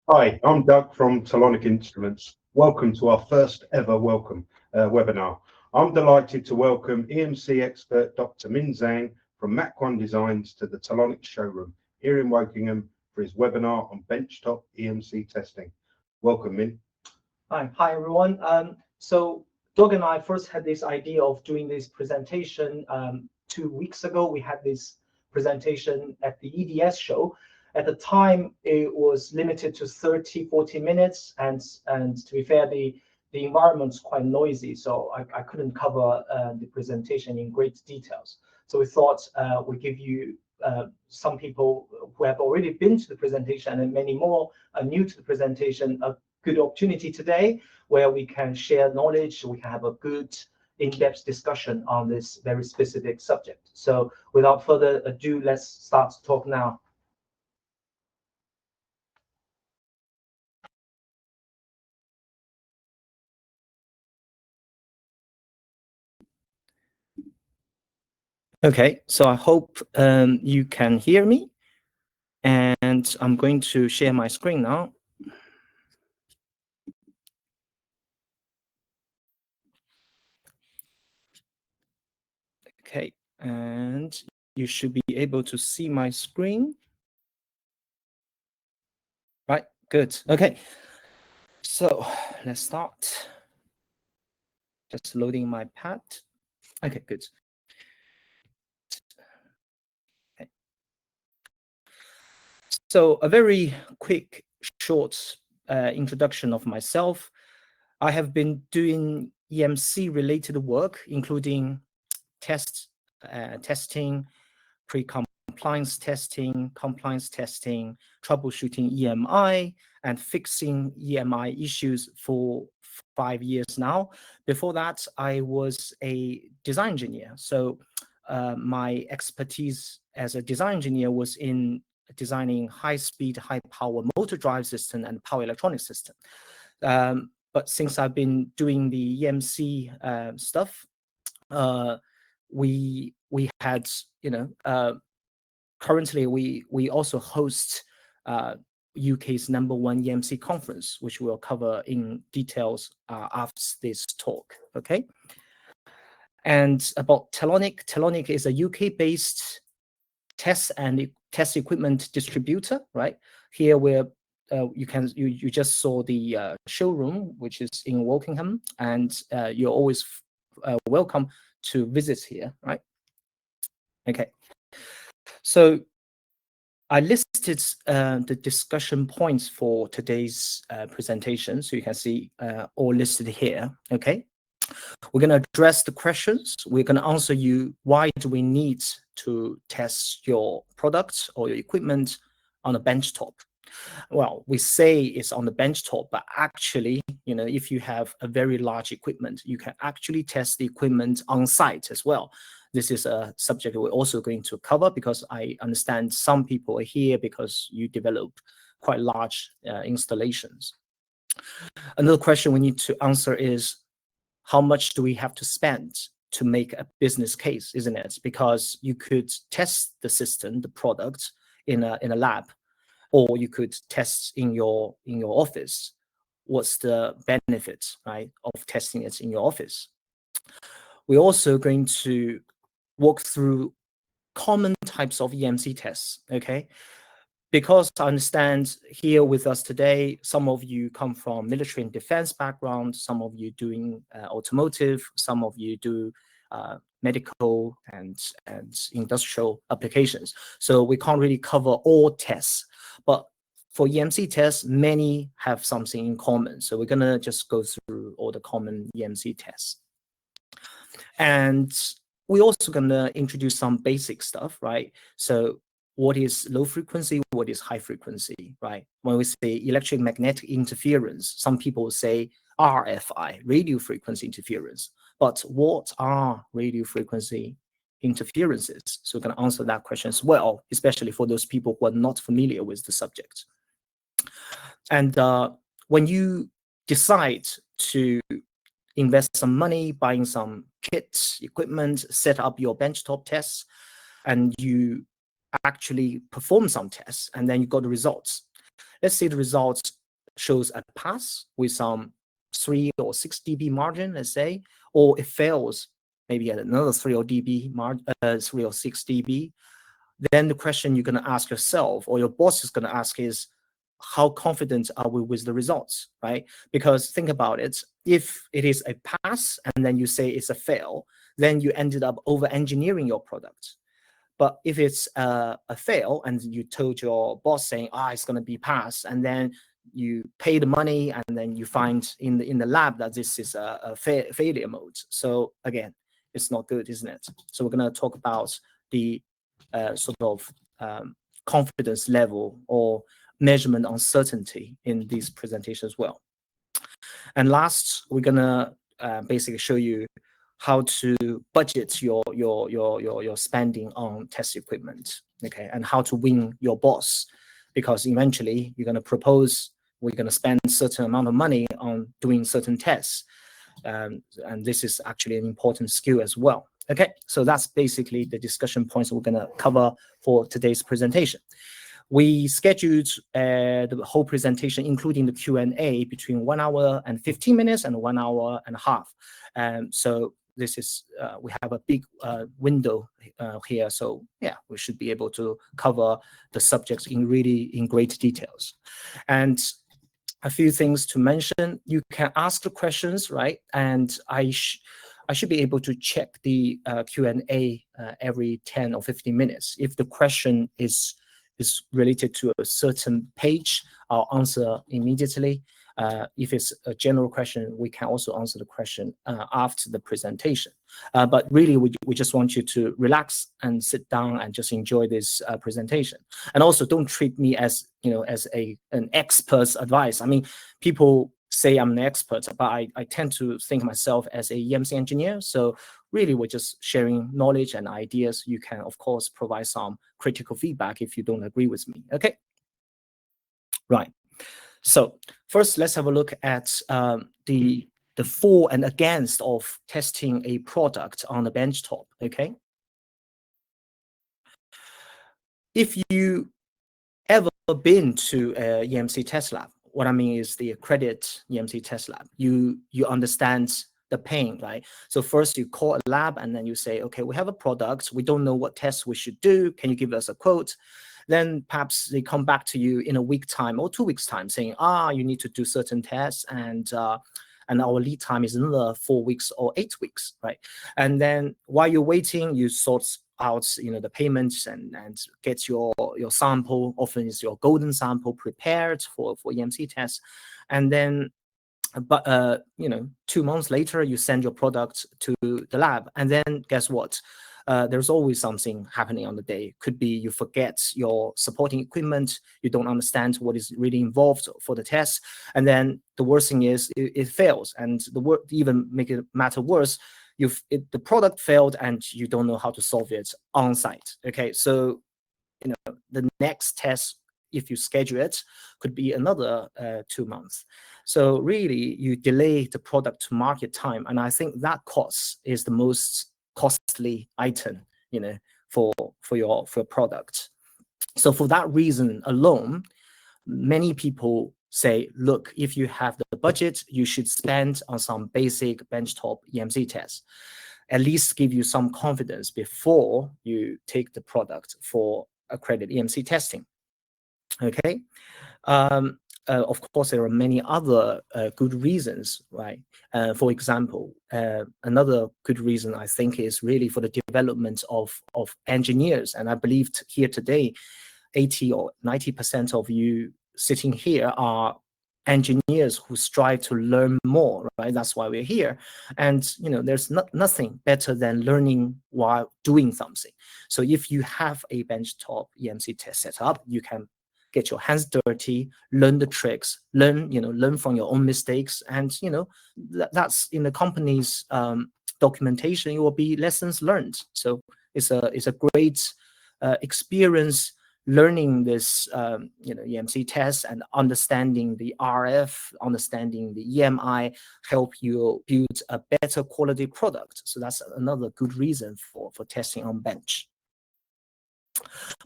Hi, I'm Doug from Telonic Instruments. Welcome to our first ever webinar. I'm delighted to welcome EMC expert Dr. Min Zhang from Mach 1 Designs to the Telonic showroom here in Wokingham for his webinar on benchtop EMC testing. Welcome, Min. Hi everyone. So Doug and I first had this idea of doing this presentation 2 weeks ago. We had this presentation at the EDS show. At the time, it was limited to 30-40 minutes, and to be fair, the environment's quite noisy, so I couldn't cover the presentation in great details. So we thought we'd give you some people who have already been to the presentation and many more are new to the presentation a good opportunity today where we can share knowledge, we can have a good in-depth discussion on this very specific subject. So without further ado, let's start to talk now. Okay, so I hope you can hear me, and I'm going to share my screen now. Okay, and you should be able to see my screen. Right, good. Okay, so let's start. Just loading my pad. Okay, good. Okay. So a very quick, short introduction of myself. I have been doing EMC related work, including testing, pre-compliance testing, compliance testing, troubleshooting EMI, and fixing EMI issues for 5 years now. Before that, I was a design engineer. So my expertise as a design engineer was in designing high-speed, high-power motor drive system and power electronic system. But since I've been doing the EMC stuff, we had, currently we also host UK's #1 EMC conference, which we'll cover in details after this talk. Okay. And about Telonic, Telonic is a UK-based test equipment distributor, right? Here we're you just saw the showroom, which is in Wokingham, and you're always welcome to visit here, right? Okay, so I listed the discussion points for today's presentation, so you can see all listed here. Okay, we're going to address the questions. We're going to answer you, why do we need to test your product or your equipment on a benchtop? Well, we say it's on the benchtop, but actually, if you have a very large equipment, you can actually test the equipment on site as well. This is a subject we're also going to cover, because I understand some people are here because you develop quite large installations. Another question we need to answer is, how much do we have to spend to make a business case, isn't it? Because you could test the system, the product in a lab, or you could test in your office. What's the benefit, right, of testing it in your office? We're also going to walk through common types of EMC tests, okay? Because I understand here with us today, some of you come from military and defense background, some of you doing automotive, some of you do medical and industrial applications. So we can't really cover all tests, but for EMC tests, many have something in common. So we're gonna just go through all the common EMC tests. And we're also gonna introduce some basic stuff, right? So what is low frequency, what is high frequency, right? When we say electromagnetic interference, some people say RFI, radio frequency interference. But what are radio frequency interferences? So we're going to answer that question as well, especially for those people who are not familiar with the subject. And when you decide to invest some money, buying some kits, equipment, set up your benchtop tests, and you actually perform some tests, and then you got the results. Let's say the results shows a pass with some 3 or 6 dB margin, let's say, or it fails maybe at another 3 or 3 or 6 dB, then the question you're going to ask yourself, or your boss is going to ask, is how confident are we with the results, right? Because think about it, if it is a pass and then you say it's a fail, then you ended up over-engineering your product. But if it's a fail and you told your boss saying, it's going to be pass, and then you pay the money and then you find in the lab that this is a failure mode. So again, it's not good, isn't it? So we're going to talk about the sort of confidence level or measurement uncertainty in this presentation as well. And last, we're going to basically show you how to budget your spending on test equipment, okay, and how to win your boss, because eventually you're going to propose we're going to spend a certain amount of money on doing certain tests, and this is actually an important skill as well. Okay, so that's basically the discussion points we're going to cover for today's presentation. We scheduled the whole presentation, including the Q&A, between 1 hour and 15 minutes and 1 hour and a half. So this is, we have a big window here. So yeah, we should be able to cover the subjects in great details. And a few things to mention, you can ask the questions, right? And I should be able to check the Q&A every 10 or 15 minutes. If the question is related to a certain page, I'll answer immediately. If it's a general question, we can also answer the question after the presentation. But really, we just want you to relax and sit down and just enjoy this presentation. And also, don't treat me as as an expert's advice. I mean, people say I'm an expert, but I tend to think myself as a EMC engineer. So really, we're just sharing knowledge and ideas. You can, of course, provide some critical feedback if you don't agree with me. Okay, right. So first, let's have a look at the for and against of testing a product on the benchtop. Okay, if you ever been to a EMC test lab, what I mean is the accredited EMC test lab, you understand the pain, right? So first you call a lab and then you say, okay, we have a product, we don't know what tests we should do, can you give us a quote? Then perhaps they come back to you in a week time or 2 weeks time saying, you need to do certain tests, and our lead time is another 4 weeks or 8 weeks, right? And then while you're waiting, you sort out the payments and get your sample, often is your golden sample, prepared for EMC tests. And then 2 months later, you send your product to the lab, and then guess what? There's always something happening on the day. Could be you forget your supporting equipment, you don't understand what is really involved for the test, and then the worst thing is it fails. And even make it matter worse, the product failed and you don't know how to solve it on site. Okay, so the next test, if you schedule it, could be another 2 months. So really, you delay the product to market time, and I think that cost is the most costly item, for your product. So for that reason alone, many people say, look, if you have the budget, you should spend on some basic benchtop EMC tests, at least give you some confidence before you take the product for accredited EMC testing. Okay. Of course, there are many other good reasons, right? For example, another good reason I think is really for the development of engineers. And I believe here today, 80 or 90% of you sitting here are engineers who strive to learn more, right? That's why we're here. And there's nothing better than learning while doing something. So if you have a benchtop EMC test set up, you can get your hands dirty, learn the tricks, learn from your own mistakes, and that's in the company's documentation. It will be lessons learned. So it's a great experience learning this EMC test and understanding the RF, understanding the EMI, help you build a better quality product. So that's another good reason for testing on bench.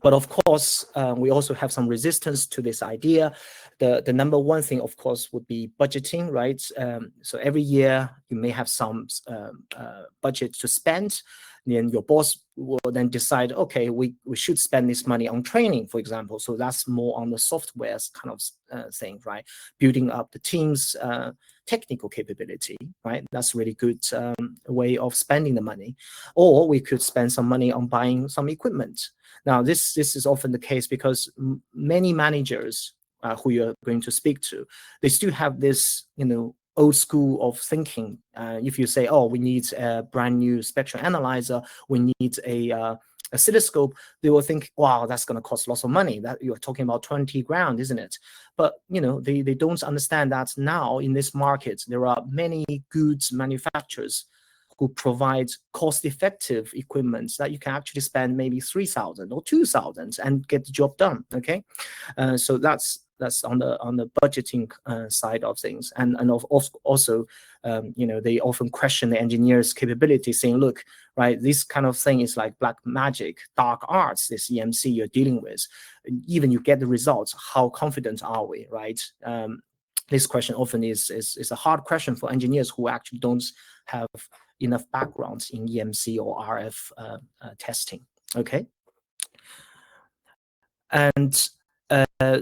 But of course, we also have some resistance to this idea. The number one thing, of course, would be budgeting, right? So every year you may have some budget to spend. Then your boss will then decide, okay, we should spend this money on training, for example. So that's more on the software kind of thing, right? Building up the team's technical capability, right? That's a really good way of spending the money. Or we could spend some money on buying some equipment. Now, this is often the case because many managers who you're going to speak to, they still have this, old school of thinking. If you say, oh, we need a brand new spectral analyzer, we need a oscilloscope, they will think, wow, that's going to cost lots of money. That you're talking about 20 grand, isn't it? But they don't understand that now in this market there are many goods manufacturers who provide cost-effective equipment that you can actually spend maybe 3,000 or 2,000 and get the job done. Okay, so that's on the budgeting side of things, and also they often question the engineer's capability, saying, look, right, this kind of thing is like black magic, dark arts. This EMC you're dealing with, even you get the results, how confident are we, right? This question often is a hard question for engineers who actually don't have enough backgrounds in EMC or RF testing. Okay, and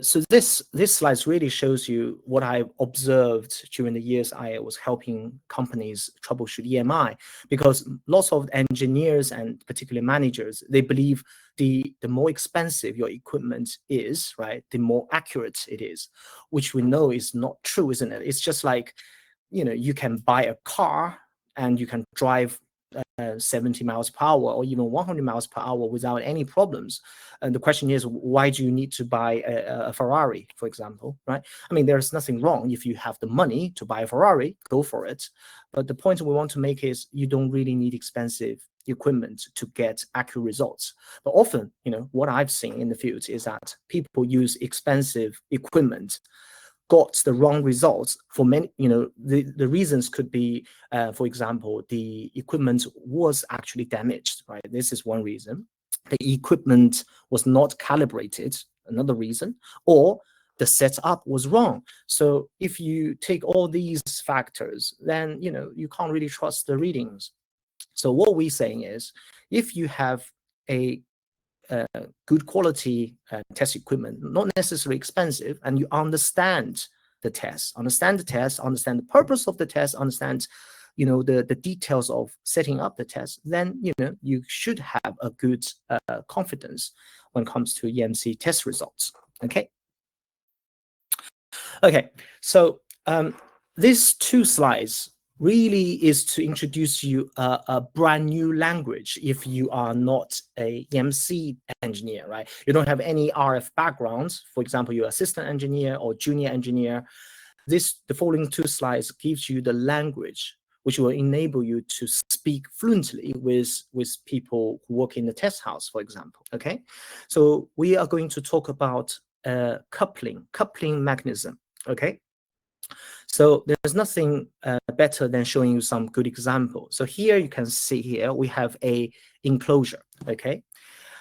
so this slide really shows you what I observed during the years I was helping companies troubleshoot EMI, because lots of engineers and particularly managers, they believe the more expensive your equipment is, right, the more accurate it is, which we know is not true, isn't it? It's just like, you can buy a car and you can drive 70 miles per hour or even 100 miles per hour without any problems. And the question is, why do you need to buy a Ferrari, for example, right? I mean, there's nothing wrong if you have the money to buy a Ferrari, go for it. But the point we want to make is you don't really need expensive equipment to get accurate results. But often, what I've seen in the field is that people use expensive equipment, got the wrong results for many, the reasons could be, for example, the equipment was actually damaged, right? This is one reason. The equipment was not calibrated, another reason, or the setup was wrong. So if you take all these factors, then, you can't really trust the readings. So what we're saying is, if you have a good quality test equipment, not necessarily expensive, and you understand the test, understand the purpose of the test, understand the details of setting up the test, then you should have a good confidence when it comes to EMC test results. Okay, so these two slides really is to introduce you a brand new language if you are not a EMC engineer, right? You don't have any RF backgrounds. For example, you're assistant engineer or junior engineer. The following two slides gives you the language which will enable you to speak fluently with people who work in the test house, for example. Okay, so we are going to talk about coupling mechanism. Okay, so there's nothing better than showing you some good examples. So here you can see here we have a enclosure, okay?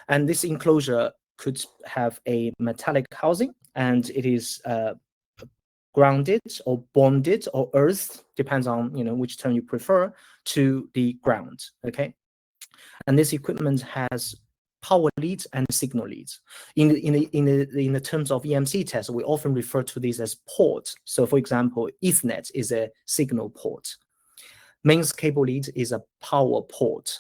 And this enclosure could have a metallic housing, and it is grounded or bonded or earthed, depends on which term you prefer, to the ground, okay? And this equipment has power leads and signal leads. In the terms of EMC tests, we often refer to these as ports. So for example, Ethernet is a signal port. Mains cable lead is a power port.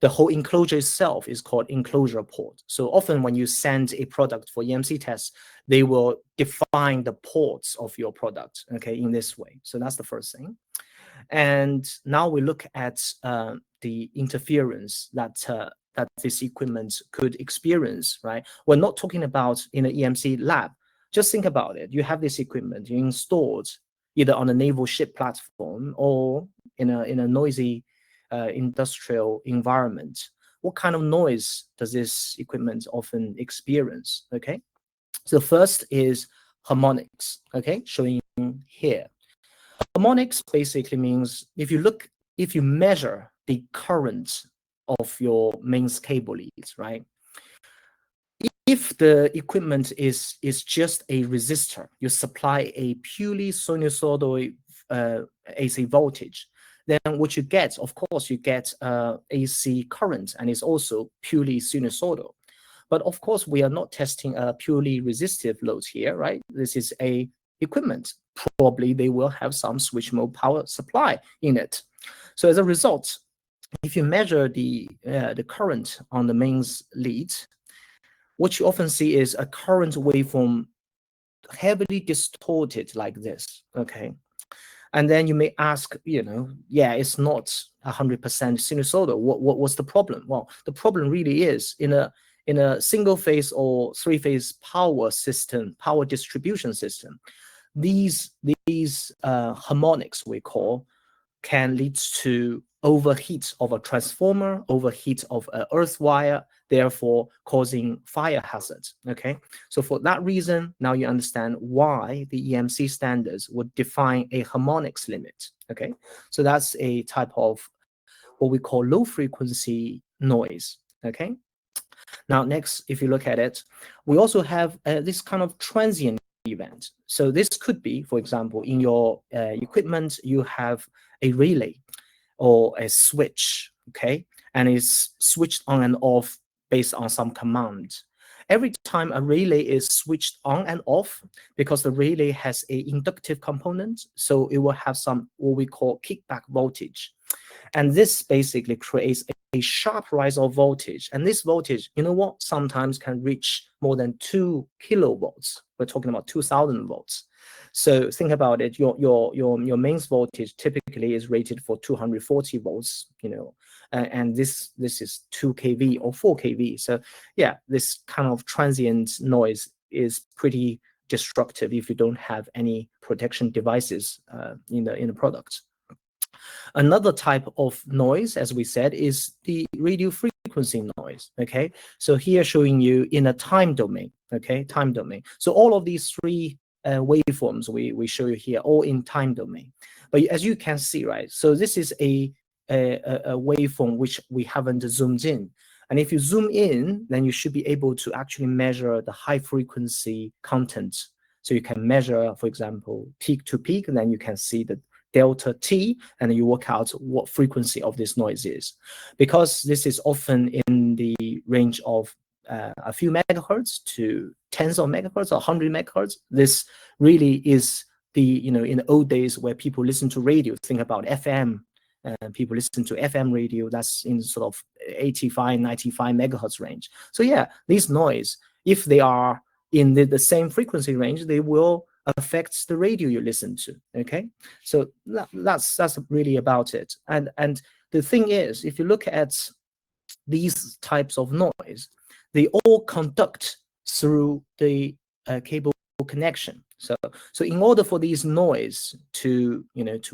The whole enclosure itself is called enclosure port. So often when you send a product for EMC tests, they will define the ports of your product, okay, in this way. So that's the first thing. And now we look at the interference that this equipment could experience, right? We're not talking about in an EMC lab. Just think about it. You have this equipment you installed either on a naval ship platform or in a noisy industrial environment. What kind of noise does this equipment often experience? Okay, so first is harmonics. Okay, showing here. Harmonics basically means if you measure the current of your mains cable leads, right? if the equipment is just a resistor, you supply a purely sinusoidal AC voltage, then what you get, of course, you get AC current, and it's also purely sinusoidal. But of course, we are not testing a purely resistive load here, right? This is a equipment. Probably they will have some switch mode power supply in it. So as a result, if you measure the current on the mains lead, what you often see is a current waveform heavily distorted like this, okay? And then you may ask, yeah, it's not 100% sinusoidal. What's the problem? Well, the problem really is in a single phase or three-phase power system, power distribution system, these harmonics we call can lead to overheat of a transformer, overheat of an earth wire, therefore causing fire hazards, okay? So for that reason, now you understand why the EMC standards would define a harmonics limit, okay? So that's a type of what we call low frequency noise, okay? Now, next, if you look at it, we also have this kind of transient event. So this could be, for example, in your equipment, you have a relay or a switch, okay? And it's switched on and off based on some command. Every time a relay is switched on and off, because the relay has an inductive component, so it will have some what we call kickback voltage. And this basically creates a sharp rise of voltage. And this voltage, you know what, sometimes can reach more than 2 kilovolts. We're talking about 2000 volts. So think about it, your mains voltage typically is rated for 240 volts, and this is 2 kV or 4 kV. So yeah, this kind of transient noise is pretty destructive if you don't have any protection devices in the product. Another type of noise, as we said, is the radio frequency noise, okay? So here showing you in a time domain, okay, time domain. So all of these three waveforms we show you here, all in time domain. But as you can see, right, so this is a waveform which we haven't zoomed in. And if you zoom in, then you should be able to actually measure the high frequency content. So you can measure, for example, peak to peak, and then you can see the delta T, and you work out what frequency of this noise is. Because this is often in the range of a few megahertz to tens of megahertz or 100 megahertz, this really is the, in the old days where people listen to radio, think about FM, people listen to FM radio, that's in sort of 85, 95 megahertz range. So yeah, these noise, if they are in the same frequency range, they will affect the radio you listen to, okay? So that's really about it. And the thing is, if you look at these types of noise, they all conduct through the cable connection. So in order for these noise to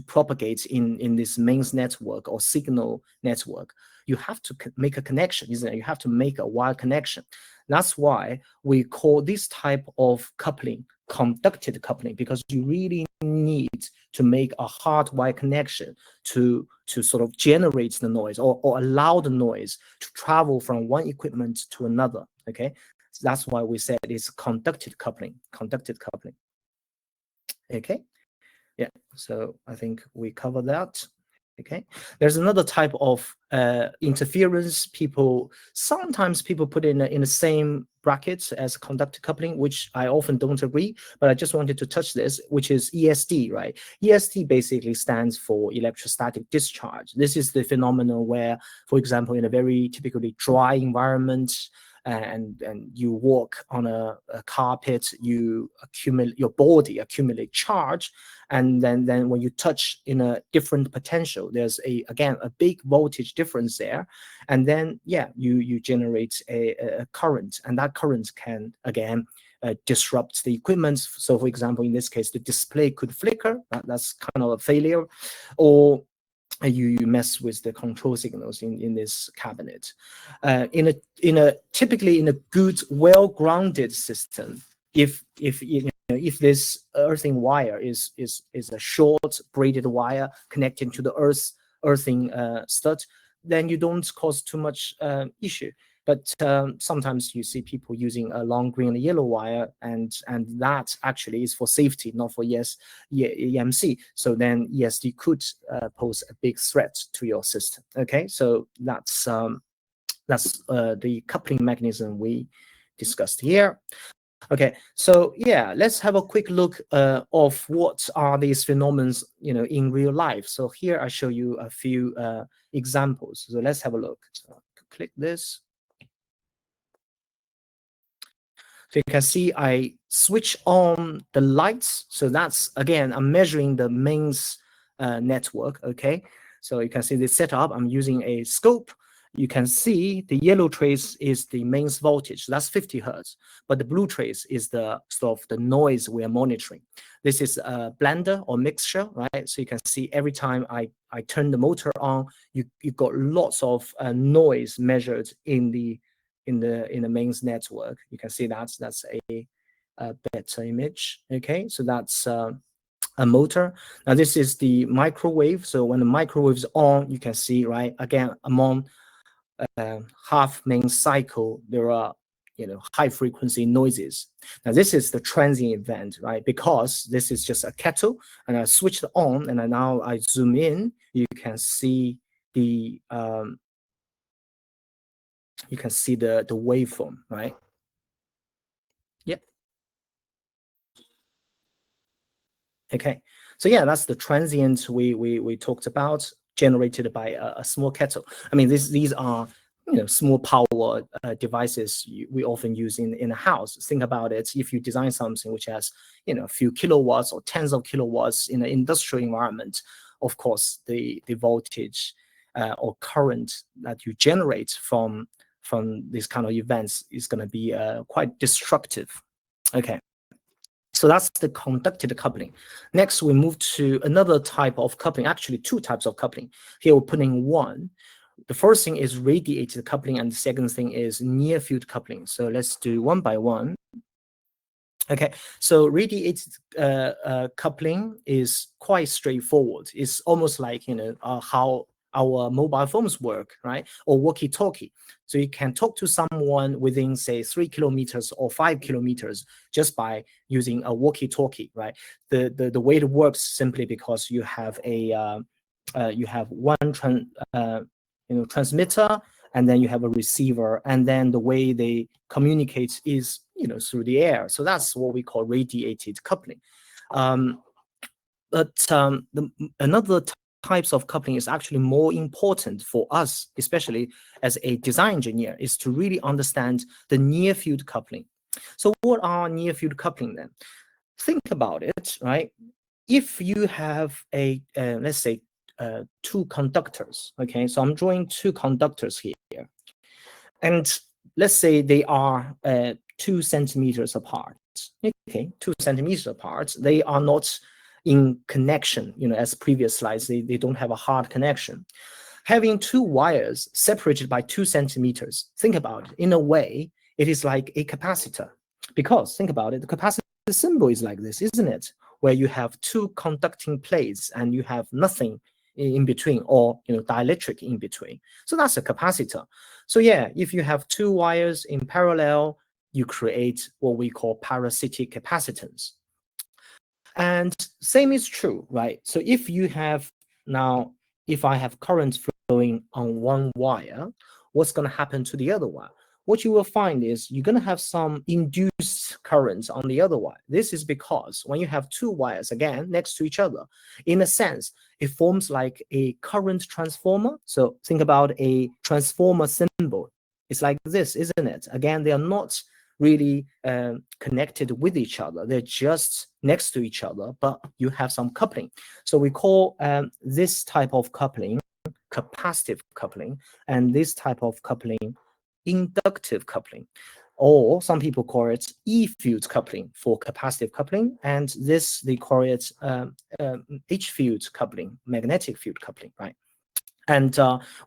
propagate in this mains network or signal network, you have to make a connection, isn't it? You have to make a wire connection. That's why we call this type of coupling conducted coupling, because you really need to make a hard wire connection to sort of generate the noise or allow the noise to travel from one equipment to another, okay? So that's why we said it's conducted coupling, okay? Yeah, so I think we covered that. Okay, there's another type of interference. Sometimes people put in the same brackets as conductor coupling, which I often don't agree, but I just wanted to touch this, which is ESD, right? ESD basically stands for electrostatic discharge. This is the phenomenon where, for example, in a very typically dry environment, and you walk on a carpet, your body accumulate charge, and then when you touch in a different potential, there's again a big voltage difference there, and then yeah, you generate a current, and that current can again disrupt the equipment. So for example, in this case, the display could flicker. That's kind of a failure, or you mess with the control signals in this cabinet. Typically in a good, well-grounded system, if this earthing wire is a short braided wire connecting to the earthing stud, then you don't cause too much issue. But sometimes you see people using a long green and yellow wire, and that actually is for safety, not for EMC. So then ESD could pose a big threat to your system. Okay, so that's the coupling mechanism we discussed here. Okay, so yeah, let's have a quick look of what are these phenomena, in real life. So here I show you a few examples. So let's have a look. So click this. So you can see I switch on the lights. So that's, again, I'm measuring the mains network, okay? So you can see the setup, I'm using a scope. You can see the yellow trace is the mains voltage, that's 50 Hertz. But the blue trace is the sort of the noise we are monitoring. This is a blender or mixture, right? So you can see every time I turn the motor on, you got lots of noise measured in the mains network. You can see that's a better image. Okay, so that's a motor. Now this is the microwave. So when the microwave is on, you can see, right, again, among half mains cycle, there are high frequency noises. Now this is the transient event, right? Because this is just a kettle, and I switch it on, and now I zoom in. You can see the waveform, right? Yep. Okay, so yeah, that's the transient we talked about, generated by a small kettle. I mean, these are small power devices we often use in a house. Think about it. If you design something which has a few kilowatts or tens of kilowatts in an industrial environment, of course the voltage or current that you generate from these kind of events is going to be quite destructive. Okay. So that's the conducted coupling. Next, we move to another type of coupling, actually two types of coupling. Here we're putting one. The first thing is radiated coupling, and the second thing is near field coupling. So let's do one by one. Okay, so radiated coupling is quite straightforward. It's almost like how our mobile phones work, right? Or walkie-talkie. So you can talk to someone within, say, 3 kilometers or 5 kilometers just by using a walkie-talkie, right? The way it works simply because you have one transmitter, and then you have a receiver, and then the way they communicate is through the air. So that's what we call radiated coupling. Another types of coupling is actually more important for us, especially as a design engineer, is to really understand the near field coupling. So what are near field coupling then? Think about it, right? If you have let's say two conductors, okay? So I'm drawing two conductors here, and let's say they are 2 centimeters apart. Okay, 2 centimeters apart. They are not in connection, as previous slides, they don't have a hard connection. Having two wires separated by 2 centimeters, think about it, in a way, it is like a capacitor. Because think about it, the capacitor symbol is like this, isn't it? Where you have two conducting plates and you have nothing in between, or dielectric in between. So that's a capacitor. So yeah, if you have two wires in parallel, you create what we call parasitic capacitance. And same is true, right? So if I have current flowing on one wire, what's going to happen to the other wire? What you will find is you're going to have some induced currents on the other wire. This is because when you have two wires, again, next to each other, in a sense, it forms like a current transformer. So think about a transformer symbol. It's like this, isn't it? Again, they are not really connected with each other. They're just next to each other, but you have some coupling. So we call this type of coupling capacitive coupling, and this type of coupling inductive coupling, or some people call it E-field coupling for capacitive coupling, and this they call it H-field coupling, magnetic field coupling, right? And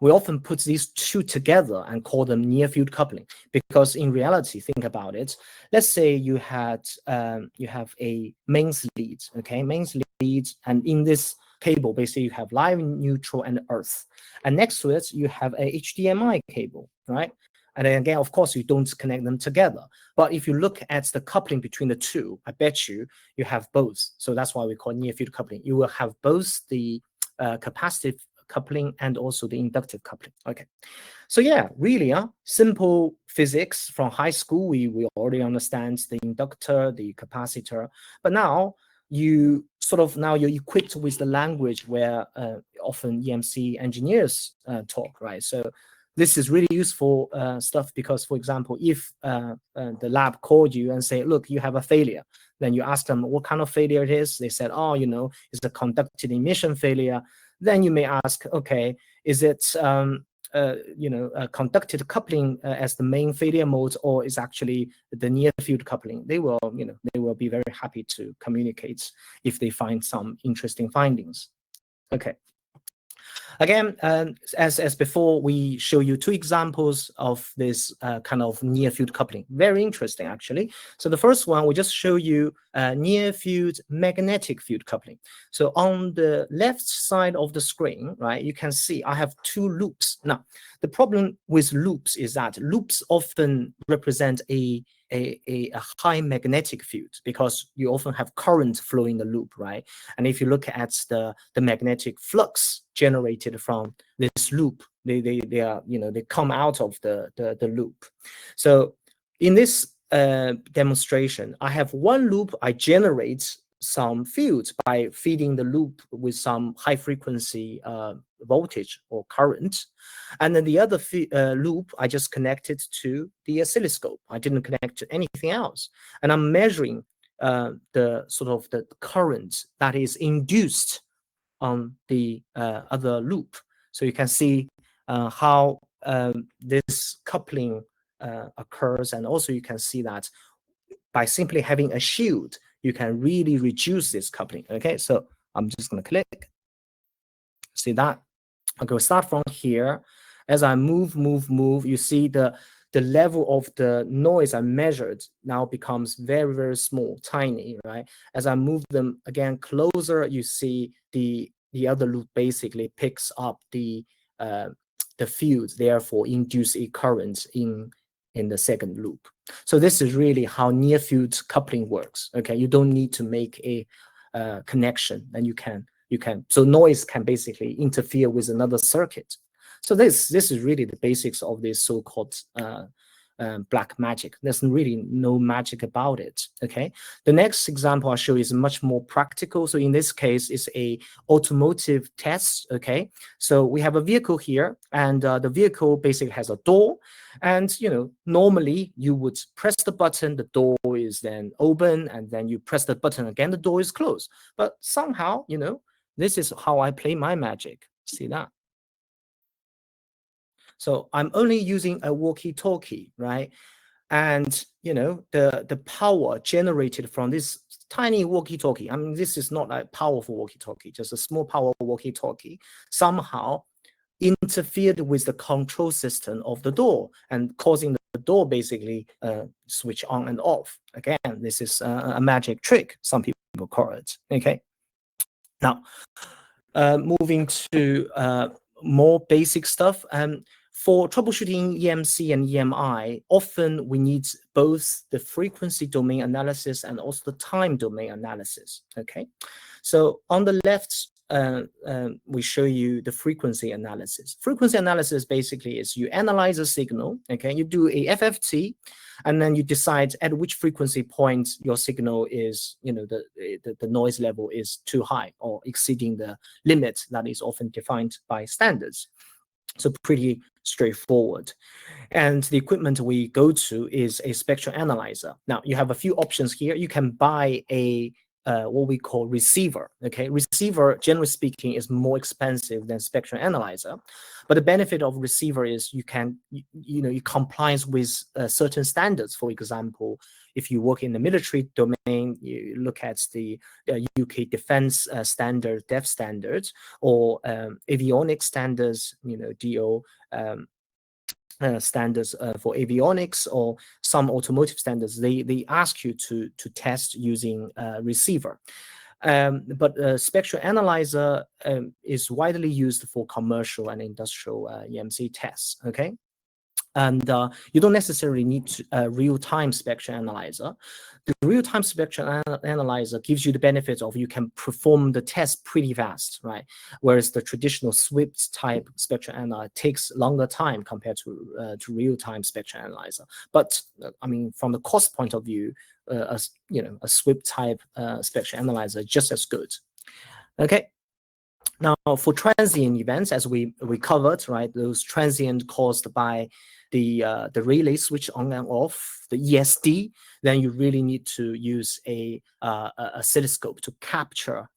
we often put these two together and call them near field coupling, because in reality, think about it. Let's say you have a mains lead, okay, mains lead, and in this cable, basically you have live, neutral, and earth, and next to it you have a HDMI cable, right? And then again, of course, you don't connect them together. But if you look at the coupling between the two, I bet you have both. So that's why we call near field coupling. You will have both the capacitive coupling and also the inductive coupling. Okay. So yeah, really, simple physics from high school. We already understand the inductor, the capacitor. But now you're equipped with the language where often EMC engineers talk, right? So this is really useful stuff because, for example, if the lab called you and say, look, you have a failure, then you ask them what kind of failure it is. They said, oh, it's a conducted emission failure. Then you may ask, okay, is it conducted coupling as the main failure mode, or is actually the near field coupling? They will be very happy to communicate if they find some interesting findings. Okay. Again, as before, we show you two examples of this kind of near field coupling. Very interesting, actually. So the first one, we just show you near field magnetic field coupling. So on the left side of the screen, right, you can see I have two loops. Now, the problem with loops is that loops often represent a high magnetic field because you often have current flow in the loop, right? And if you look at the magnetic flux generated from this loop, they come out of the loop. So in this demonstration, I have one loop. I generate some fields by feeding the loop with some high frequency voltage or current. And then the other loop, I just connected to the oscilloscope. I didn't connect to anything else. And I'm measuring the current that is induced on the other loop. So you can see how this coupling occurs. And also you can see that by simply having a shield, you can really reduce this coupling. Okay, so I'm just going to click. See that? Okay, we'll start from here. As I move, you see the level of the noise I measured now becomes very, very small, tiny, right? As I move them again closer, you see the other loop basically picks up the field, therefore induce a current in the second loop. So this is really how near field coupling works. Okay, you don't need to make a connection, and you can. So noise can basically interfere with another circuit. So this is really the basics of this so-called black magic. There's really no magic about it. Okay. The next example I'll show you is much more practical. So in this case, it's a automotive test. Okay. So we have a vehicle here, and the vehicle basically has a door. And normally you would press the button, the door is then open, and then you press the button again, the door is closed. But somehow, this is how I play my magic. See that? So I'm only using a walkie-talkie, right? And the power generated from this tiny walkie-talkie, I mean, this is not a powerful walkie-talkie, just a small power walkie-talkie, somehow interfered with the control system of the door and causing the door basically switch on and off. Again, this is a magic trick, some people call it. Okay. Now, moving to more basic stuff. For troubleshooting EMC and EMI, often we need both the frequency domain analysis and also the time domain analysis. Okay, so on the left, we show you the frequency analysis. Frequency analysis basically is you analyze a signal. Okay, you do a FFT, and then you decide at which frequency point your signal is, the noise level is too high or exceeding the limit that is often defined by standards. So pretty straightforward. And the equipment we go to is a spectral analyzer. Now you have a few options here. You can buy a what we call receiver. Okay, receiver, generally speaking, is more expensive than spectral analyzer, but the benefit of receiver is you can, you complies with certain standards. For example, if you work in the military domain, you look at the UK defense standard, DEF standards, or avionics standards, DO. Standards for avionics, or some automotive standards, they ask you to test using receiver. But spectral analyzer is widely used for commercial and industrial EMC tests. Okay. And you don't necessarily need a real-time spectrum analyzer. The real-time spectrum analyzer gives you the benefit of you can perform the test pretty fast, right? Whereas the traditional Swift type spectrum analyzer takes longer time compared to real-time spectrum analyzer. But I mean, from the cost point of view, a Swift type spectrum analyzer is just as good. Okay. Now, for transient events, as we covered, right, those transient caused by the relay switch on and off, the ESD, then you really need to use a oscilloscope to capture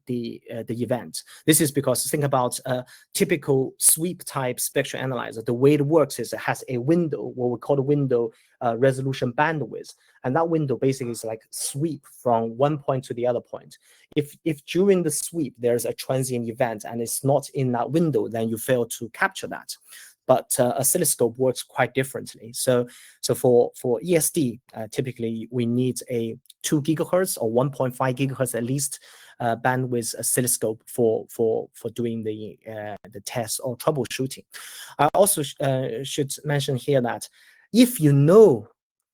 the event. This is because think about a typical sweep type spectral analyzer. The way it works is it has a window, what we call the window resolution bandwidth, and that window basically is like sweep from one point to the other point. If during the sweep there's a transient event and it's not in that window, then you fail to capture that. But oscilloscope works quite differently. So for ESD, typically we need a 2 gigahertz or 1.5 gigahertz at least bandwidth oscilloscope for doing the test or troubleshooting. I also should mention here that if you know,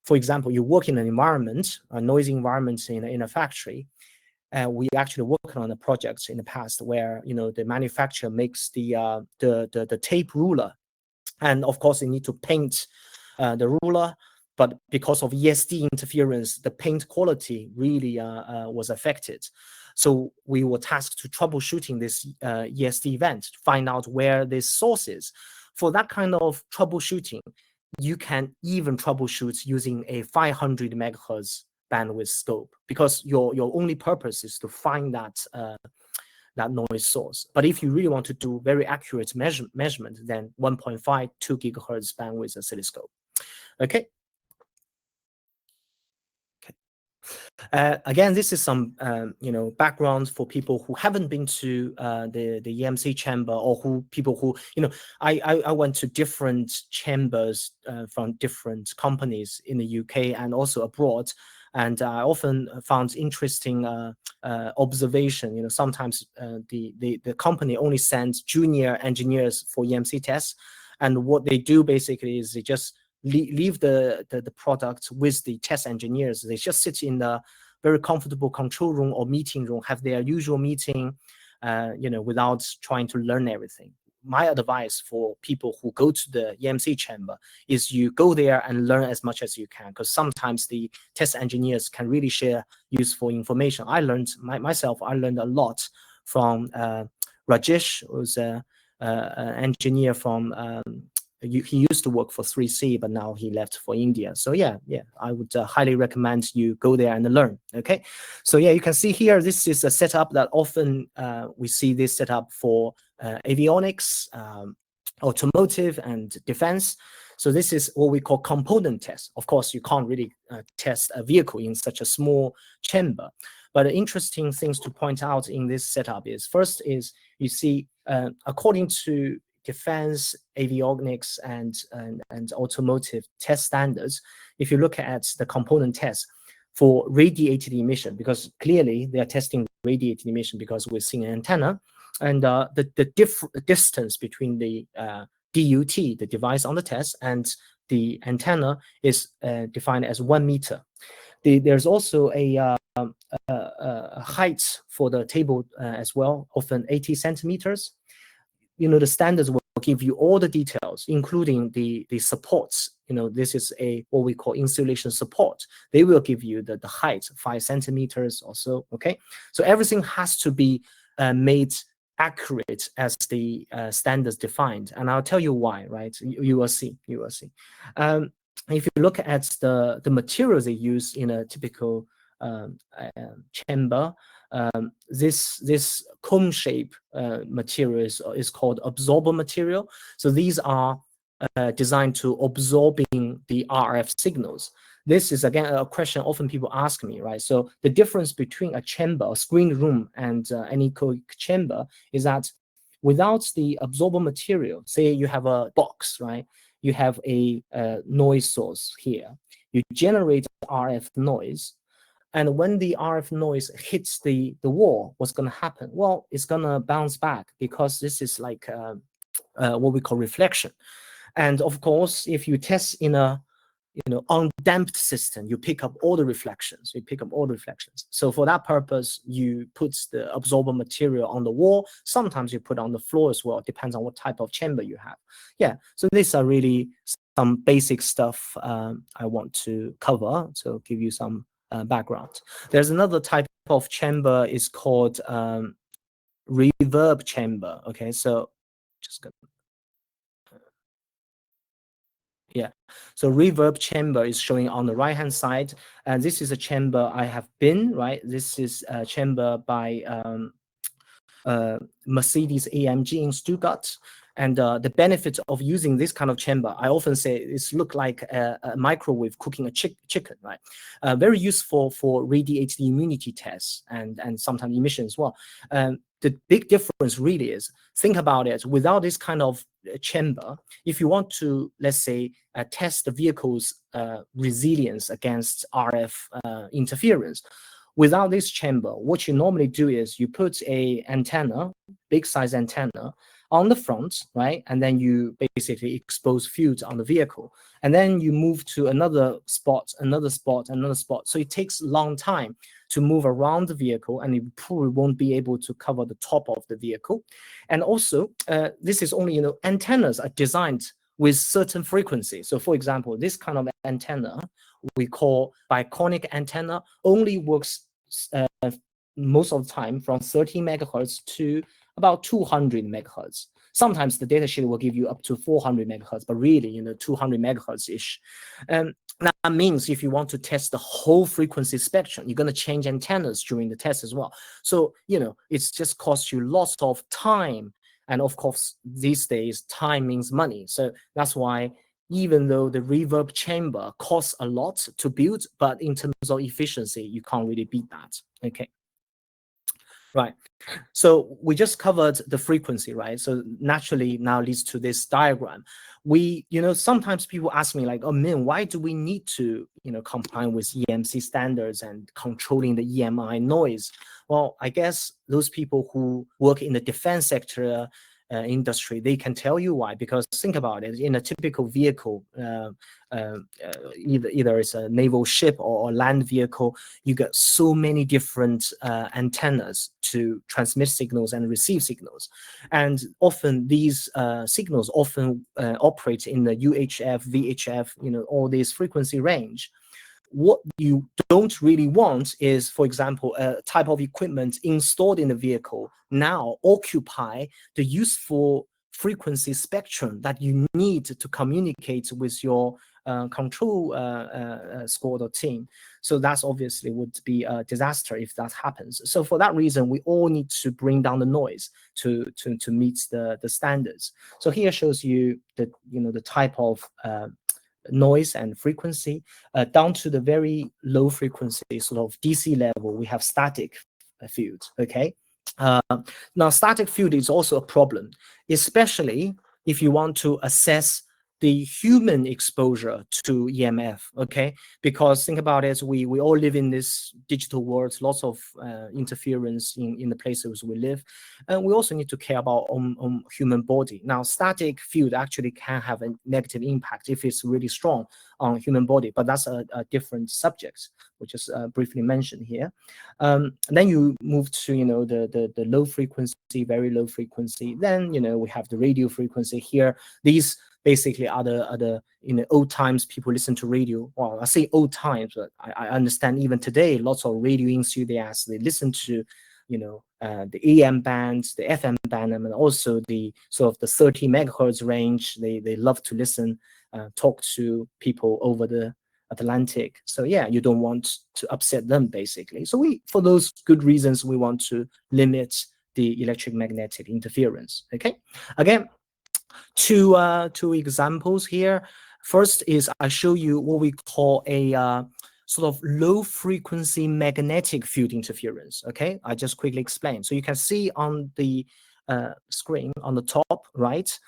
for example, you work in an environment, a noisy environment in a factory, we actually worked on a project in the past where the manufacturer makes the tape ruler. And of course, they need to paint the ruler, but because of ESD interference, the paint quality really was affected. So we were tasked to troubleshooting this ESD event to find out where this source is. For that kind of troubleshooting, you can even troubleshoot using a 500 megahertz bandwidth scope, because your only purpose is to find that noise source. But if you really want to do very accurate measurement, then 1.5, 2 gigahertz bandwidth oscilloscope. Okay. Again, this is some background for people who haven't been to the EMC chamber, or people who I went to different chambers from different companies in the UK and also abroad. And I often found interesting observation. Sometimes the company only sends junior engineers for EMC tests, and what they do basically is they just leave the product with the test engineers. They just sit in the very comfortable control room or meeting room, have their usual meeting, without trying to learn everything. My advice for people who go to the EMC chamber is you go there and learn as much as you can, because sometimes the test engineers can really share useful information. I learned I learned a lot from Rajesh, who's an engineer from he used to work for 3C, but now he left for India. So yeah, I would highly recommend you go there and learn. Okay, so yeah, you can see here, this is a setup that often we see this setup for avionics, automotive, and defense. So this is what we call component test. Of course, you can't really test a vehicle in such a small chamber. But interesting things to point out in this setup is, first is you see, according to defense, avionics, and automotive test standards, if you look at the component test for radiated emission, because clearly they are testing radiated emission because we're seeing an antenna, and the distance between the DUT, the device on the test, and the antenna is defined as 1 meter. There's also a height for the table as well, often 80 centimeters. The standards will give you all the details, including the supports. This is what we call insulation support. They will give you the height, 5 centimeters or so. Okay, so everything has to be made accurate as the standards defined, and I'll tell you why. Right, you will see. If you look at the materials they use in a typical chamber, this cone shape material is called absorber material. So these are designed to absorbing the RF signals. This is again a question often people ask me, right? So the difference between a chamber, a screen room, and anechoic chamber is that without the absorber material, say you have a box, right? You have a noise source here. You generate RF noise. And when the RF noise hits the wall, what's going to happen? Well, it's going to bounce back, because this is like what we call reflection. And of course, if you test in a undamped system, you pick up all the reflections. So for that purpose, you put the absorber material on the wall. Sometimes you put on the floor as well. Depends on what type of chamber you have. Yeah. So these are really some basic stuff I want to cover. So give you some background. There's another type of chamber is called reverb chamber. Okay. So just gonna. Yeah, so reverb chamber is showing on the right hand side, and this is a chamber I have been, right? This is a chamber by Mercedes AMG in Stuttgart. And the benefit of using this kind of chamber, I often say, it's look like a microwave cooking a chicken, right? Very useful for radiated immunity tests and sometimes emission as well. The big difference really is, think about it, without this kind of chamber, if you want to, let's say, test the vehicle's resilience against RF interference, without this chamber, what you normally do is you put a antenna, big size antenna, on the front, right? And then you basically expose fields on the vehicle. And then you move to another spot, another spot, another spot. So it takes a long time to move around the vehicle, and you probably won't be able to cover the top of the vehicle. And also, this is only, antennas are designed with certain frequency. So for example, this kind of antenna, we call biconic antenna, only works most of the time from 30 megahertz to about 200 megahertz. Sometimes the datasheet will give you up to 400 megahertz, but really, 200 megahertz-ish. That means if you want to test the whole frequency spectrum, you're going to change antennas during the test as well. So, it's just costs you lots of time. And of course, these days, time means money. So that's why, even though the reverb chamber costs a lot to build, but in terms of efficiency, you can't really beat that. Okay. Right. So we just covered the frequency, right? So naturally now leads to this diagram. Sometimes people ask me like, oh man, why do we need to, comply with EMC standards and controlling the EMI noise? Well, I guess those people who work in the defense sector industry, they can tell you why. Because think about it, in a typical vehicle, either it's a naval ship or a land vehicle, you get so many different antennas to transmit signals and receive signals. And often these signals often operate in the UHF, VHF, all this frequency range. What you don't really want is, for example, a type of equipment installed in the vehicle now occupy the useful frequency spectrum that you need to communicate with your control squad or team. So that's obviously would be a disaster if that happens. So for that reason, we all need to bring down the noise to meet the standards. So here shows you the type of noise and frequency down to the very low frequency, sort of DC level. We have static field. Okay. Now, static field is also a problem, especially if you want to assess the human exposure to EMF, okay? Because think about it, we all live in this digital world, lots of interference in the places we live. And we also need to care about on human body. Now, static field actually can have a negative impact if it's really strong on human body, but that's a different subject, which is briefly mentioned here. Then you move to, the low frequency, very low frequency. Then, we have the radio frequency here. These basically are the old times people listen to radio. Well, I say old times, but I understand even today, lots of radio enthusiasts, they listen to, the AM band, the FM band, and also the sort of the 30 megahertz range. They love to listen, talk to people over the Atlantic. So yeah, you don't want to upset them basically. So for those good reasons, we want to limit the electromagnetic interference. Okay, again, two examples here. First is I show you what we call a sort of low frequency magnetic field interference. Okay, I just quickly explain. So you can see on the screen on the top right,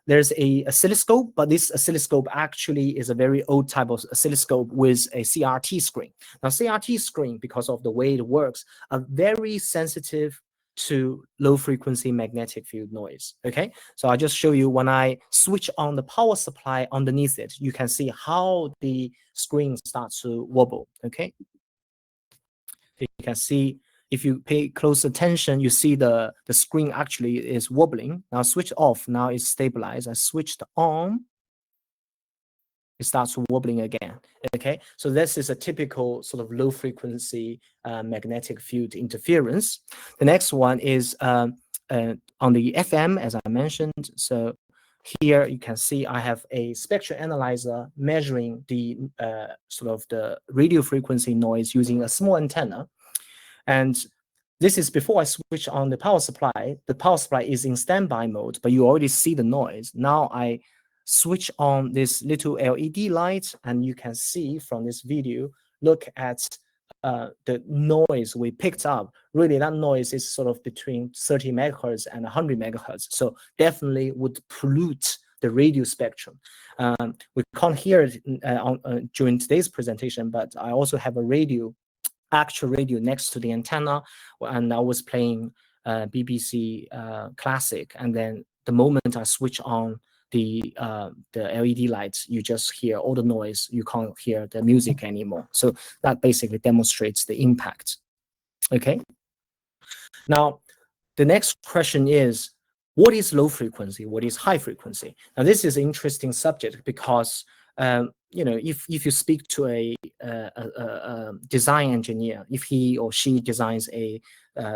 there's a oscilloscope, but this oscilloscope actually is a very old type of oscilloscope with a CRT screen. Now CRT screen, because of the way it works, are very sensitive to low frequency magnetic field noise. Okay, so I just show you when I switch on the power supply underneath it, you can see how the screen starts to wobble. Okay, you can see, if you pay close attention, you see the screen actually is wobbling. Now switch off, now it's stabilized. I switched on, it starts wobbling again. Okay, so this is a typical sort of low frequency magnetic field interference. The next one is on the FM, as I mentioned. So here you can see I have a spectral analyzer measuring the sort of the radio frequency noise using a small antenna. And this is before I switch on the power supply. The power supply is in standby mode, but you already see the noise. Now I switch on this little LED light, and you can see from this video, look at the noise we picked up. Really, that noise is sort of between 30 megahertz and 100 megahertz. So definitely would pollute the radio spectrum. We can't hear it during today's presentation, but I also have a radio, actual radio next to the antenna, and I was playing BBC Classic. And then the moment I switch on the LED lights, you just hear all the noise. You can't hear the music anymore. So that basically demonstrates the impact. Okay. Now, the next question is, what is low frequency? What is high frequency? Now, this is an interesting subject because you know, if you speak to a design engineer, if he or she designs a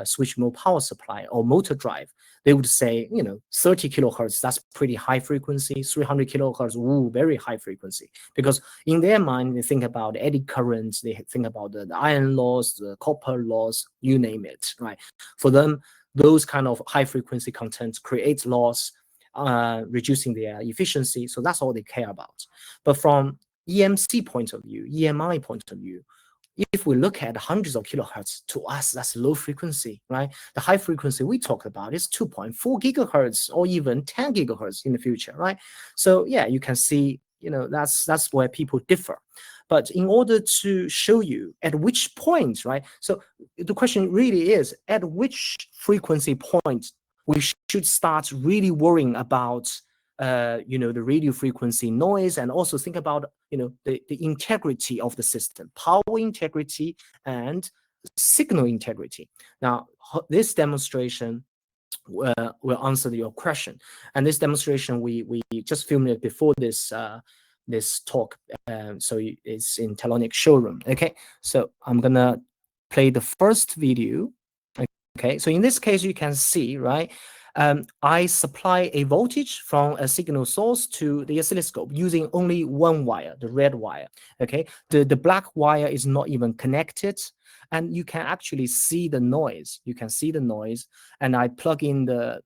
switch mode power supply or motor drive, they would say, you know, 30 kilohertz, that's pretty high frequency. 300 kilohertz, ooh, very high frequency. Because in their mind, they think about eddy currents, they think about the iron loss, the copper loss, you name it, right? For them, those kind of high frequency contents create loss, reducing their efficiency. So that's all they care about. But from EMC point of view, EMI point of view, if we look at hundreds of kilohertz, to us, that's low frequency, right? The high frequency we talked about is 2.4 gigahertz or even 10 gigahertz in the future, right? So yeah, you can see, you know, that's where people differ. But in order to show you at which point, right? So the question really is, at which frequency point we should start really worrying about you know, the radio frequency noise, and also think about, you know, the integrity of the system, power integrity and signal integrity. Now, this demonstration will answer your question. And this demonstration, we just filmed it before this this talk, so it's in Telonic showroom. Okay, so I'm gonna play the first video. Okay, so in this case, you can see, right? I supply a voltage from a signal source to the oscilloscope using only one wire, the red wire. Okay, the black wire is not even connected, and you can actually see the noise. You can see the noise, and I plug in the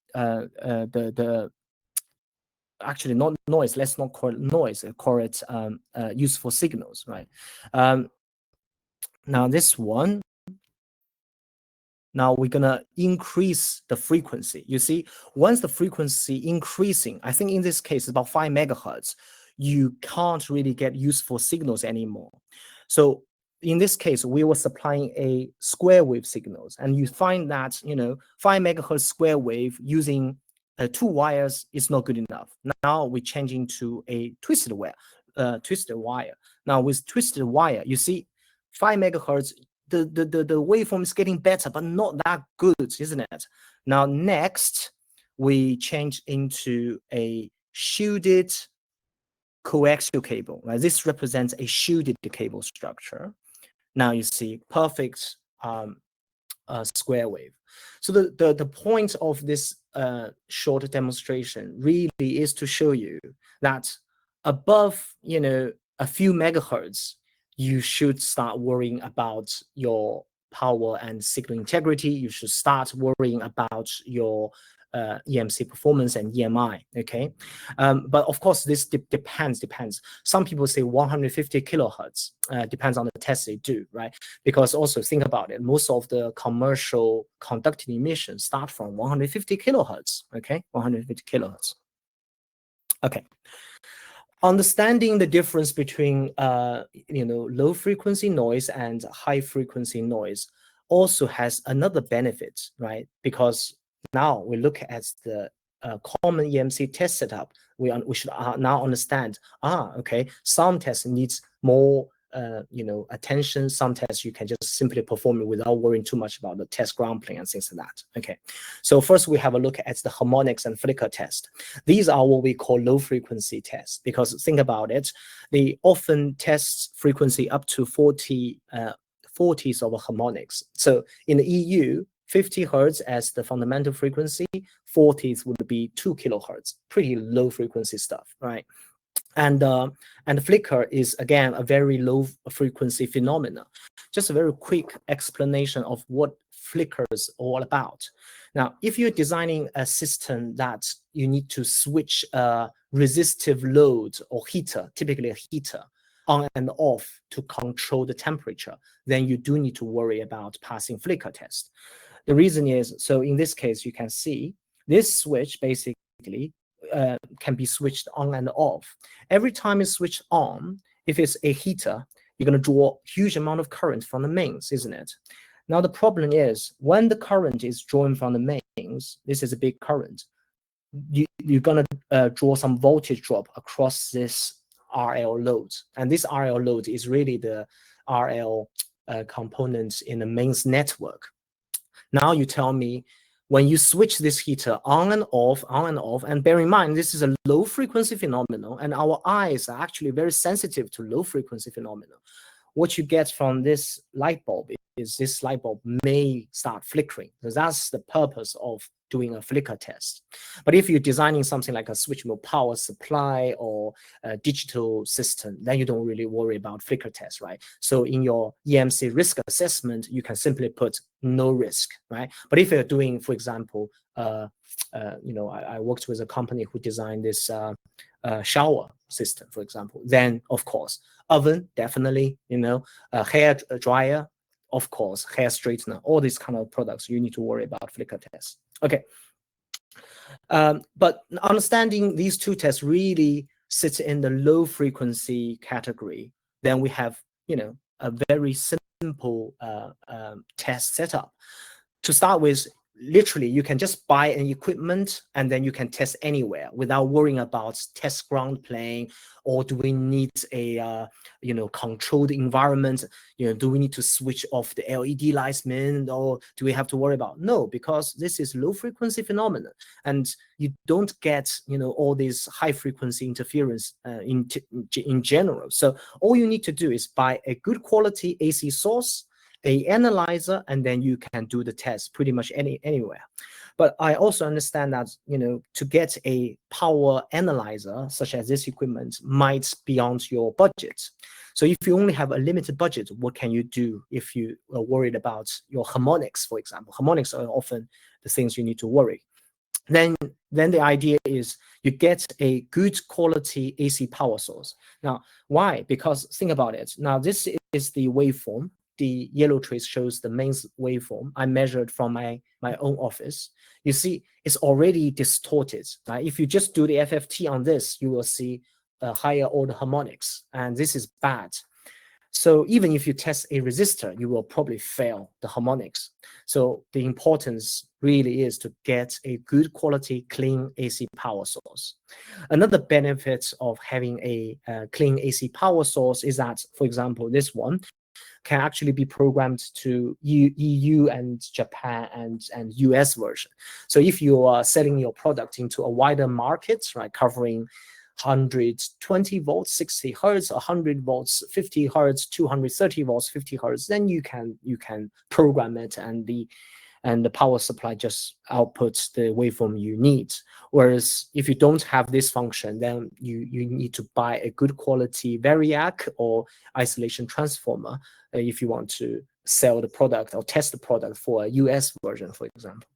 actually not noise. Let's not call it noise. Call it useful signals, right? Now this one. Now we're gonna increase the frequency. You see, once the frequency increasing, I think in this case about 5 megahertz, you can't really get useful signals anymore. So in this case, we were supplying a square wave signals, and you find that, you know, 5 megahertz square wave using 2 wires is not good enough. Now we're changing to a twisted wire. Now with twisted wire, you see 5 megahertz. The waveform is getting better, but not that good, isn't it? Now, next, we change into a shielded coaxial cable. Right? This represents a shielded cable structure. Now you see perfect square wave. So the point of this short demonstration really is to show you that above, you know, a few megahertz, you should start worrying about your power and signal integrity. You should start worrying about your EMC performance and EMI, okay? But of course, this depends. Some people say 150 kilohertz, depends on the test they do, right? Because also think about it, most of the commercial conducting emissions start from 150 kilohertz, okay? 150 kilohertz. Okay. Understanding the difference between you know, low frequency noise and high frequency noise, also has another benefit, right? Because now we look at the common EMC test setup, we should now understand, okay, some tests needs more attention. Some tests you can just simply perform it without worrying too much about the test ground plane and things like that. Okay, so first we have a look at the harmonics and flicker test. These are what we call low frequency tests, because think about it, they often test frequency up to 40s of harmonics. So in the EU, 50 hertz as the fundamental frequency, 40s would be 2 kilohertz, pretty low frequency stuff, right? And flicker is, again, a very low frequency phenomena. Just a very quick explanation of what flicker is all about. Now, if you're designing a system that you need to switch a resistive load or heater, typically a heater, on and off to control the temperature, then you do need to worry about passing flicker test. The reason is, so in this case, you can see this switch basically can be switched on and off. Every time it's switched on, if it's a heater, you're going to draw a huge amount of current from the mains, isn't it? Now, the problem is when the current is drawn from the mains, this is a big current, you're going to draw some voltage drop across this RL load. And this RL load is really the RL components in the mains network. Now you tell me, when you switch this heater on and off, and bear in mind, this is a low frequency phenomenon, and our eyes are actually very sensitive to low frequency phenomena. What you get from this light bulb is this light bulb may start flickering. So that's the purpose of doing a flicker test. But if you're designing something like a switch mode power supply or a digital system, then you don't really worry about flicker test, right? So in your EMC risk assessment, you can simply put no risk, right? But if you're doing, for example, I worked with a company who designed this shower system, for example, then of course, oven, definitely, hair dryer, of course, hair straightener, all these kind of products, you need to worry about flicker tests. Okay. But understanding these two tests really sits in the low frequency category, then we have, a very simple test setup. To start with, literally, you can just buy an equipment and then you can test anywhere without worrying about test ground plane, or do we need a controlled environment? Do we need to switch off the LED lights, or do we have to worry about? No, because this is low frequency phenomenon, and you don't get all these high frequency interference in general. So all you need to do is buy a good quality AC source, a analyzer, and then you can do the test pretty much anywhere. But I also understand that to get a power analyzer such as this equipment might be beyond your budget. So if you only have a limited budget, what can you do if you are worried about your harmonics, for example? Harmonics are often the things you need to worry. Then the idea is you get a good quality AC power source. Now, why? Because think about it. Now, this is the waveform. The yellow trace shows the mains waveform I measured from my own office. You see, it's already distorted. Right? If you just do the FFT on this, you will see a higher order harmonics, and this is bad. So even if you test a resistor, you will probably fail the harmonics. So the importance really is to get a good quality, clean AC power source. Another benefit of having a clean AC power source is that, for example, this one can actually be programmed to EU and Japan and US version. So if you are selling your product into a wider market, right, covering 120 volts, 60 hertz, 100 volts, 50 hertz, 230 volts, 50 hertz, then you can program it, and the power supply just outputs the waveform you need. Whereas if you don't have this function, then you need to buy a good quality variac or isolation transformer if you want to sell the product or test the product for a US version, for example.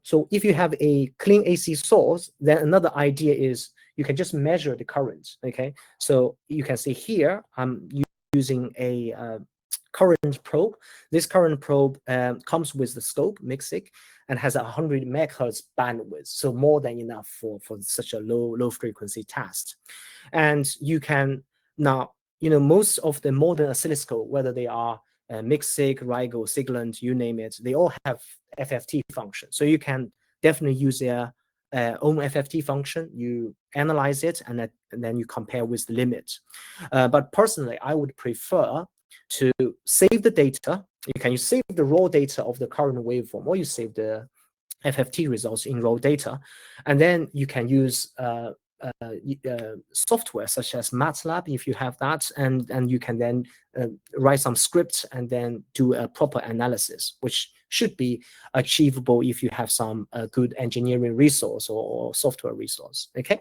So if you have a clean AC source, then another idea is you can just measure the current. Okay, so you can see here I'm using a current probe. This current probe comes with the scope, MIXIC, and has 100 megahertz bandwidth, so more than enough for such a low frequency test. And you can now, most of the modern oscilloscope, whether they are Mixig, Rigo, Siglant, you name it, they all have FFT function. So you can definitely use their own FFT function. You analyze it, and then you compare with the limit. But personally, I would prefer to save the data. You can save the raw data of the current waveform, or you save the FFT results in raw data, and then you can use software such as MATLAB if you have that, and you can then write some scripts and then do a proper analysis, which should be achievable if you have some good engineering resource or software resource. Okay.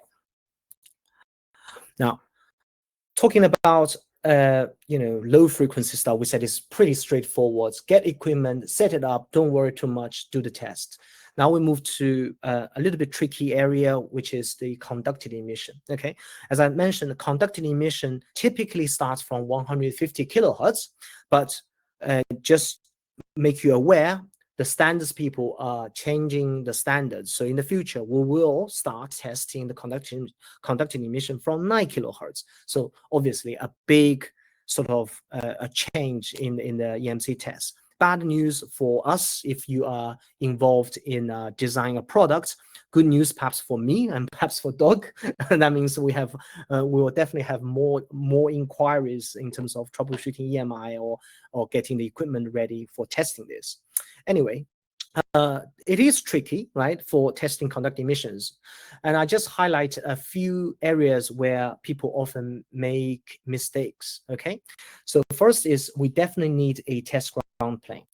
Now, talking about low frequency stuff, we said it's pretty straightforward. Get equipment, set it up, don't worry too much, do the test. Now we move to a little bit tricky area, which is the conducted emission. Okay, as I mentioned, the conducted emission typically starts from 150 kilohertz, but just make you aware, the standards people are changing the standards. So in the future, we will start testing the conducted emission from 9 kilohertz. So obviously a big sort of a change in the EMC test. Bad news for us if you are involved in designing a product. Good news perhaps for me and perhaps for Doug. That means we will definitely have more inquiries in terms of troubleshooting EMI or getting the equipment ready for testing this. Anyway, it is tricky, right, for testing conducted emissions. And I just highlight a few areas where people often make mistakes, okay? So first is we definitely need a test ground plane.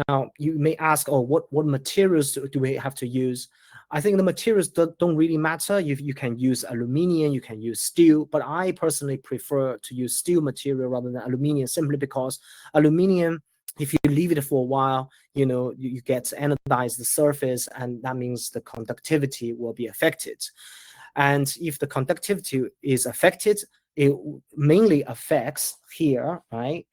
Now, you may ask, oh, what materials do we have to use? I think the materials don't really matter. You can use aluminum, you can use steel, but I personally prefer to use steel material rather than aluminum, simply because aluminum, if you leave it for a while, you get to anodize the surface, and that means the conductivity will be affected. And if the conductivity is affected, it mainly affects here, right,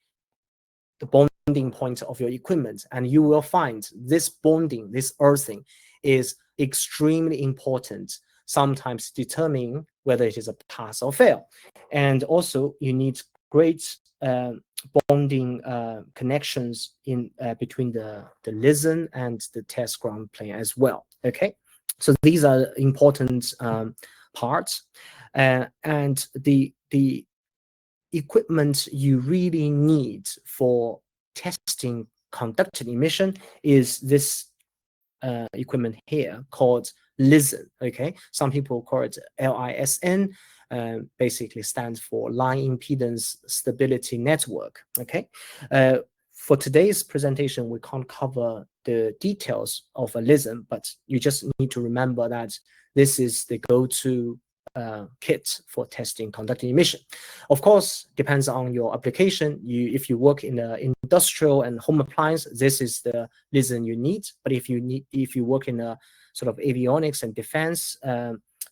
the bonding point of your equipment. And you will find this bonding, this earthing is extremely important, sometimes determining whether it is a pass or fail. And also you need great bonding connections in between the listen and the test ground plane as well. Okay, so these are important parts, and the equipment you really need for testing conducted emission is this equipment here called LISN. Okay, some people call it LISN. Basically stands for Line Impedance Stability Network. Okay, for today's presentation, we can't cover the details of a LISN, but you just need to remember that this is the go-to kit for testing conducted emission. Of course, depends on your application. If you work in the industrial and home appliance, this is the LISN you need. But if you work in a sort of avionics and defense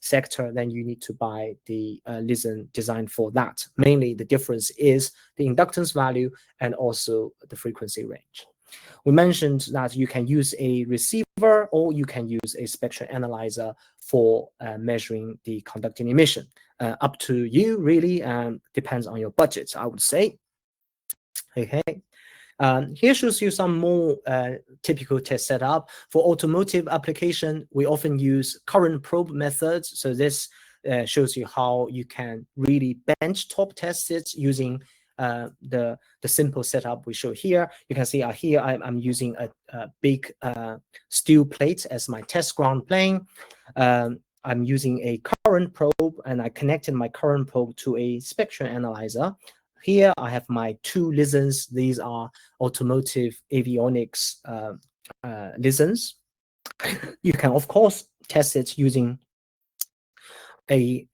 sector, then you need to buy the LISN designed for that. Mainly the difference is the inductance value and also the frequency range. We mentioned that you can use a receiver or you can use a spectrum analyzer for measuring the conducting emission. Up to you, really, depends on your budget, I would say. Okay. Here shows you some more typical test setup. For automotive application, we often use current probe methods. So this shows you how you can really benchtop test it using the simple setup we show here. You can see here I'm using a big steel plate as my test ground plane. I'm using a current probe, and I connected my current probe to a spectrum analyzer. Here I have my two LISNs. These are automotive avionics LISNs. You can of course test it using a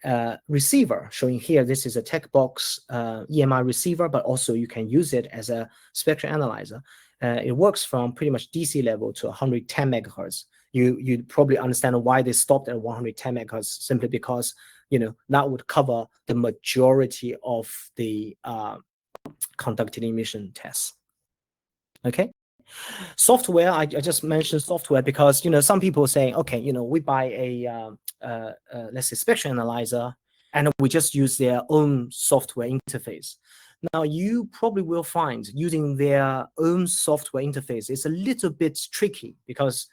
receiver. Showing here, this is a tech box EMI receiver, but also you can use it as a spectrum analyzer. It works from pretty much DC level to 110 megahertz. You probably understand why they stopped at 110 megahertz, simply because that would cover the majority of the conducted emission tests. Okay. Software, I just mentioned software because some people are saying, okay, we buy a let's say spectrum analyzer and we just use their own software interface. Now, you probably will find using their own software interface is a little bit tricky, because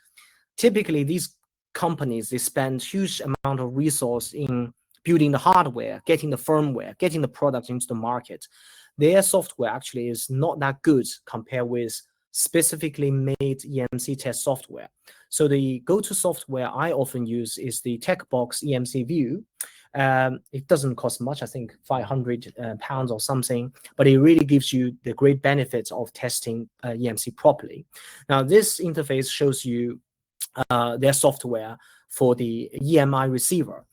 typically these companies, they spend huge amount of resource in building the hardware, getting the firmware, getting the product into the market. Their software actually is not that good compared with specifically made EMC test software. So the go-to software I often use is the TechBox EMC View. It doesn't cost much, I think 500 pounds or something, but it really gives you the great benefits of testing EMC properly. Now, this interface shows you their software for the EMI receiver.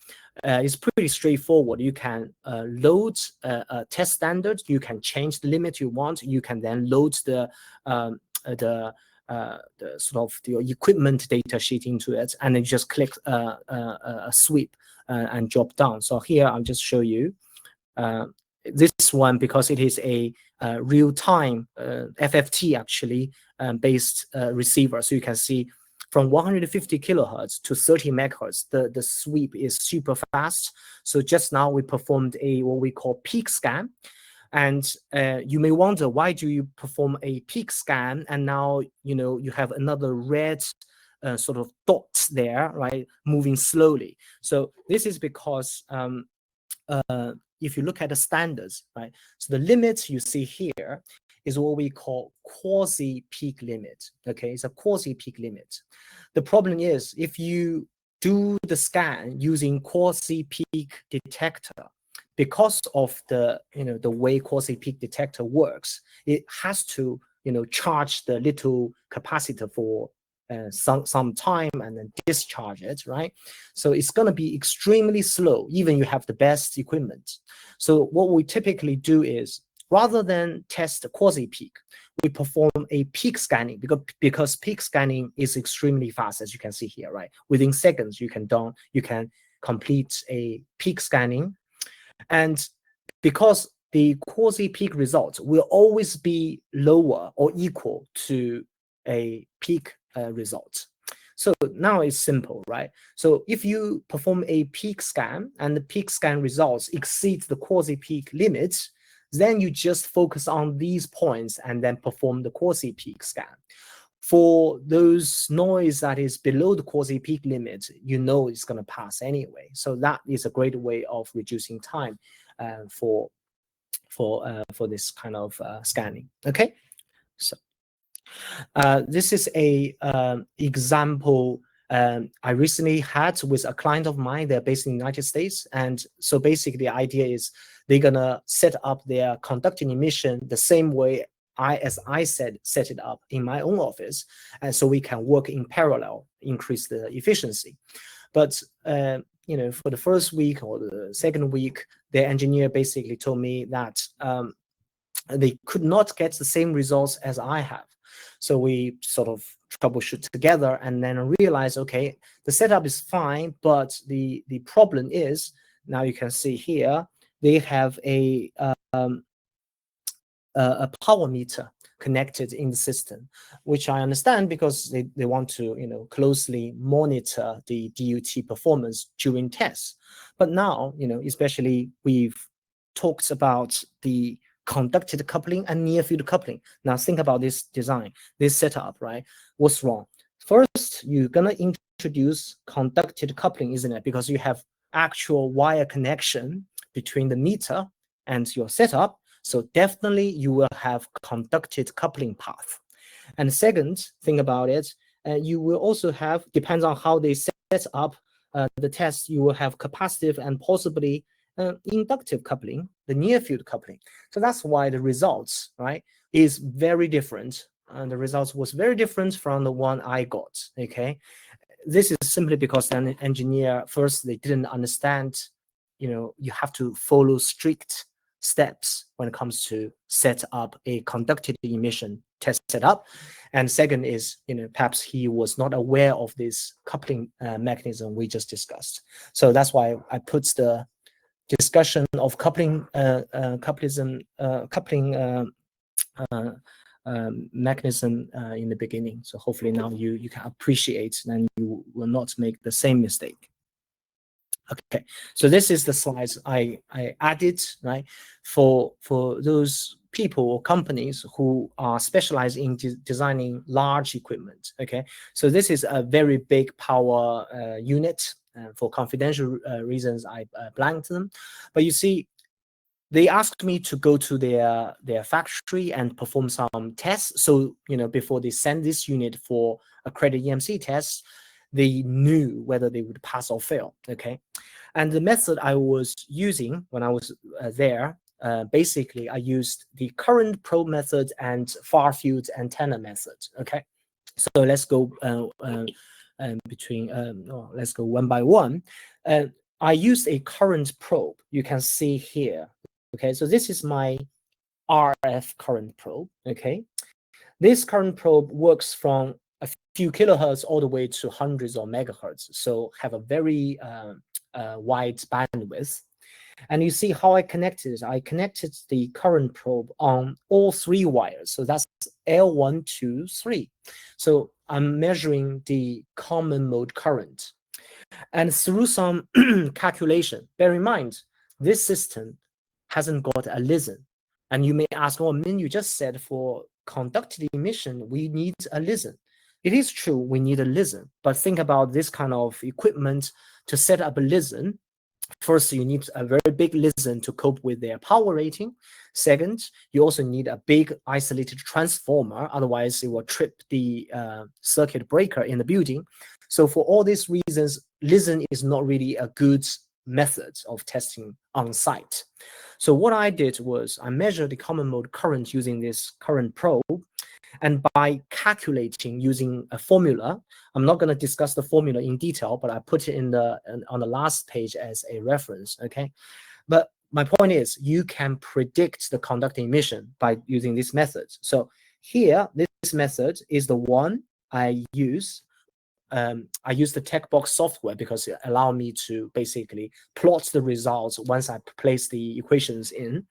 It's pretty straightforward. You can load a test standard. You can change the limit you want. You can then load the sort of the equipment data sheet into it, and then just click a sweep and drop down. So here I'll just show you this one, because it is a real-time FFT actually based receiver. So you can see from 150 kilohertz to 30 megahertz, the sweep is super fast. So just now we performed what we call peak scan. And you may wonder, why do you perform a peak scan and now you have another red sort of dots there, right, moving slowly? So this is because if you look at the standards, right, so the limit you see here is what we call quasi-peak limit. Okay, it's a quasi-peak limit. The problem is, if you do the scan using quasi-peak detector, because of the the way quasi-peak detector works, it has to charge the little capacitor for some time and then discharge it, right? So it's going to be extremely slow, even you have the best equipment. So what we typically do is, rather than test the quasi-peak, we perform a peak scanning, because peak scanning is extremely fast, as you can see here, right? Within seconds, you can complete a peak scanning. And because the quasi-peak result will always be lower or equal to a peak result. So now it's simple, right? So if you perform a peak scan and the peak scan results exceed the quasi-peak limits, then you just focus on these points and then perform the quasi-peak scan. For those noise that is below the quasi-peak limit, it's going to pass anyway. So that is a great way of reducing time for this kind of scanning. Okay, so this is a example I recently had with a client of mine. They're based in the United States, and so basically the idea is they're gonna set up their conducting emission the same way as I set it up in my own office, and so we can work in parallel, increase the efficiency. But for the first week or the second week, the engineer basically told me that they could not get the same results as I have. So we sort of troubleshoot together and then realize, okay, the setup is fine, but the problem is, now you can see here, they have a power meter connected in the system, which I understand because they want to closely monitor the DUT performance during tests. But now, especially we've talked about the conducted coupling and near field coupling. Now think about this design, this setup, right? What's wrong? First, you're gonna introduce conducted coupling, isn't it? Because you have actual wire connection between the meter and your setup. So definitely you will have conducted coupling path. And second thing about it, you will also have, depends on how they set up the test, you will have capacitive and possibly inductive coupling, the near field coupling. So that's why the results, right, is very different. And the results was very different from the one I got, okay? This is simply because the engineer, first, they didn't understand, you have to follow strict steps when it comes to set up a conducted emission test setup. And second is, perhaps he was not aware of this coupling mechanism we just discussed. So that's why I put the discussion of coupling mechanism in the beginning. So hopefully now you can appreciate and you will not make the same mistake. Okay, so this is the slides I added, right, for those people or companies who are specialized in designing large equipment. Okay, so this is a very big power unit. For confidential reasons, I blanked them, but you see, they asked me to go to their factory and perform some tests. So, you know, before they send this unit for accredited EMC tests, they knew whether they would pass or fail. Okay, and the method I was using when I was there, basically I used the current probe method and far field antenna method. Okay, so let's go let's go one by one. I used a current probe. You can see here. Okay, so this is my RF current probe. Okay, this current probe works from a few kilohertz all the way to hundreds of megahertz, so have a very wide bandwidth. And you see how I connected it. I connected the current probe on all 3 wires. So that's L1, 2, 3. So I'm measuring the common mode current. And through some calculation, bear in mind, this system hasn't got a listen. And you may ask, well, Min, you just said for conducted emission, we need a listen. It is true, we need a listen, but think about this kind of equipment to set up a listen. First, you need a very big listen to cope with their power rating. Second, you also need a big isolated transformer, otherwise it will trip the circuit breaker in the building. So for all these reasons, listen is not really a good method of testing on site. So what I did was I measured the common mode current using this current probe, and by calculating using a formula, I'm not going to discuss the formula in detail, but I put it on the last page as a reference. Okay, but my point is you can predict the conducting emission by using this method. So here, this method is the one I use. I use the TechBox software because it allows me to basically plot the results once I place the equations in.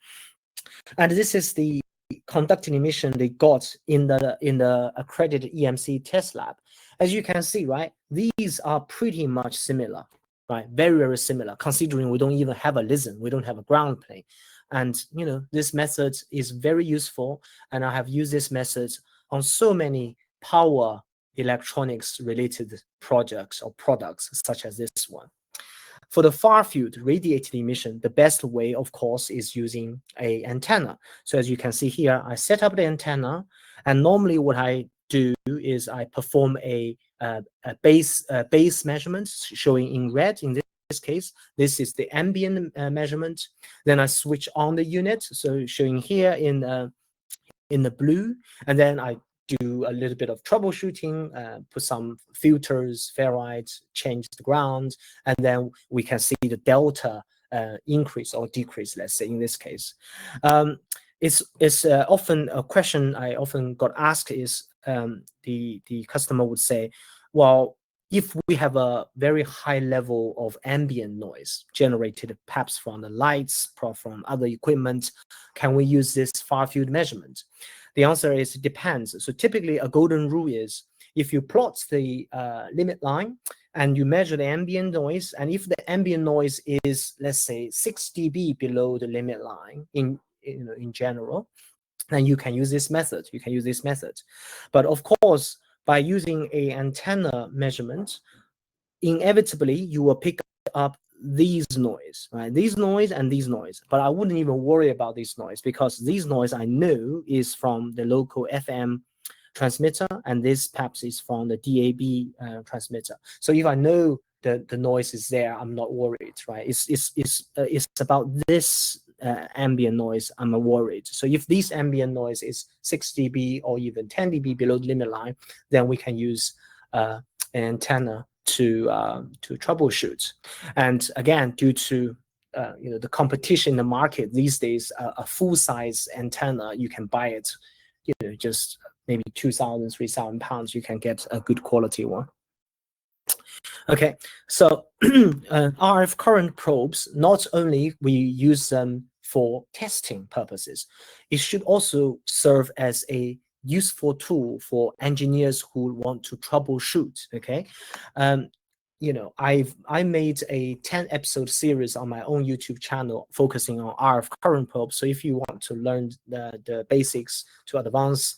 And this is the conducting emission they got in the accredited EMC test lab. As you can see, right, these are pretty much similar, right? Very, very similar, considering we don't even have a listen, we don't have a ground plane. And, you know, this method is very useful. And I have used this method on so many power electronics related projects or products such as this one. For the far field radiated emission, the best way, of course, is using an antenna. So as you can see here, I set up the antenna, and normally what I do is I perform a base measurement showing in red. In this case, this is the ambient measurement. Then I switch on the unit, so showing here in the blue, and then I do a little bit of troubleshooting, put some filters, ferrites, change the ground, and then we can see the delta increase or decrease, let's say in this case. It's often a question I often got asked is the customer would say, well, if we have a very high level of ambient noise generated perhaps from the lights, from other equipment, can we use this far field measurement? The answer is it depends. So typically a golden rule is if you plot the limit line and you measure the ambient noise, and if the ambient noise is, let's say, 6 dB below the limit line in general, then you can use this method. You can use this method. But of course, by using an antenna measurement, inevitably you will pick up these noise, right? These noise and these noise. But I wouldn't even worry about this noise because these noise I know is from the local FM transmitter, and this perhaps is from the DAB transmitter. So if I know the noise is there, I'm not worried, right? It's about this ambient noise I'm worried. So if this ambient noise is 6 dB or even 10 dB below the limit line, then we can use an antenna to troubleshoot. And again, due to the competition in the market these days, a full-size antenna, you can buy it, just maybe 2,000, 3,000 pounds, you can get a good quality one. Okay, so RF current probes, not only we use them for testing purposes, it should also serve as a useful tool for engineers who want to troubleshoot. Okay, I made a 10-episode series on my own YouTube channel focusing on RF current probe. So if you want to learn the basics to advance,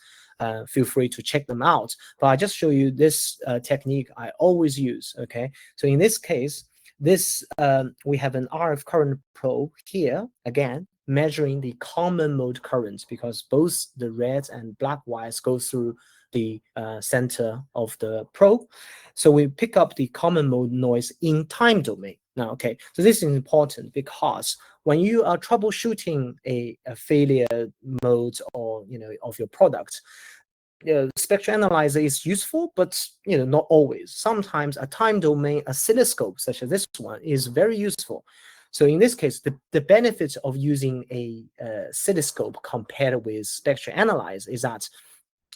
feel free to check them out. But I just show you this technique I always use. Okay, so in this case, we have an RF current probe here again, measuring the common mode currents, because both the red and black wires go through the center of the probe. So we pick up the common mode noise in time domain. Now, okay, so this is important because when you are troubleshooting a failure mode or of your product, spectral analyzer is useful, but not always. Sometimes a time domain oscilloscope such as this one is very useful. So in this case, the benefit of using a oscilloscope compared with spectral analyzer is that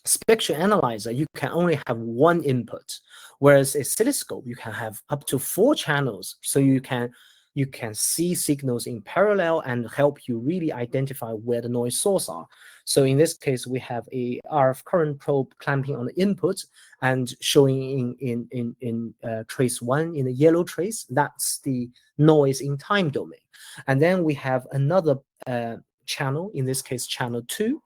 spectral analyzer, you can only have one input, whereas a oscilloscope, you can have up to 4 channels. So you can see signals in parallel and help you really identify where the noise source are. So in this case, we have a RF current probe clamping on the input and showing in trace 1 in the yellow trace. That's the noise in time domain. And then we have another channel, in this case, channel 2.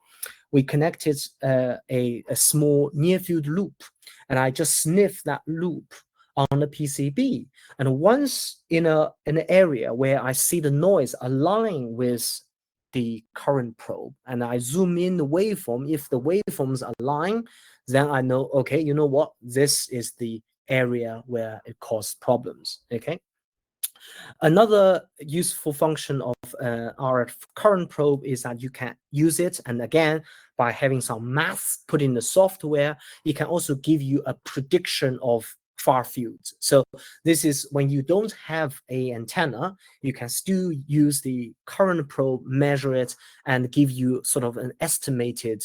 We connected a small near field loop, and I just sniff that loop on the PCB. And once in an area where I see the noise align with the current probe, and I zoom in the waveform, if the waveforms align, then I know, okay, you know what, this is the area where it caused problems. Okay. Another useful function of our current probe is that you can use it, and again, by having some math put in the software, it can also give you a prediction of far fields. So this is when you don't have an antenna, you can still use the current probe, measure it, and give you sort of an estimated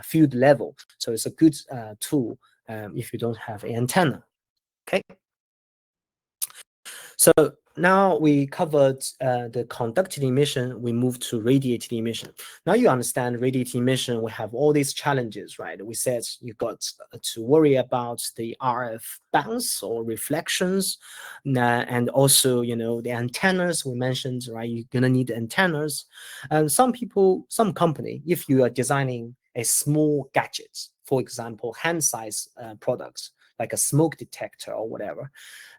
field level. So it's a good tool if you don't have an antenna. Okay. So now we covered the conducted emission, we moved to radiated emission. Now you understand radiated emission, we have all these challenges, right? We said you got to worry about the RF bounce or reflections, and also, the antennas we mentioned, right? You're gonna need antennas. And some company, if you are designing a small gadget, for example, hand-size products, like a smoke detector or whatever,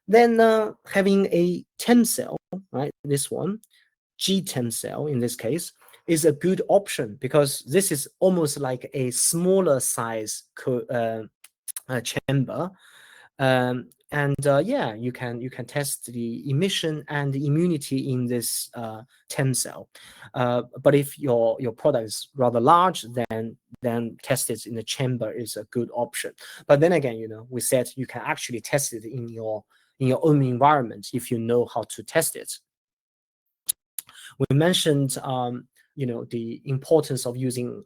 then having a TEM cell, right, this one, G-TEM cell in this case, is a good option because this is almost like a smaller size chamber. Yeah, you can test the emission and the immunity in this TEM cell. But if your product is rather large, then test it in the chamber is a good option. But then again, we said you can actually test it in your own environment if you know how to test it. We mentioned the importance of using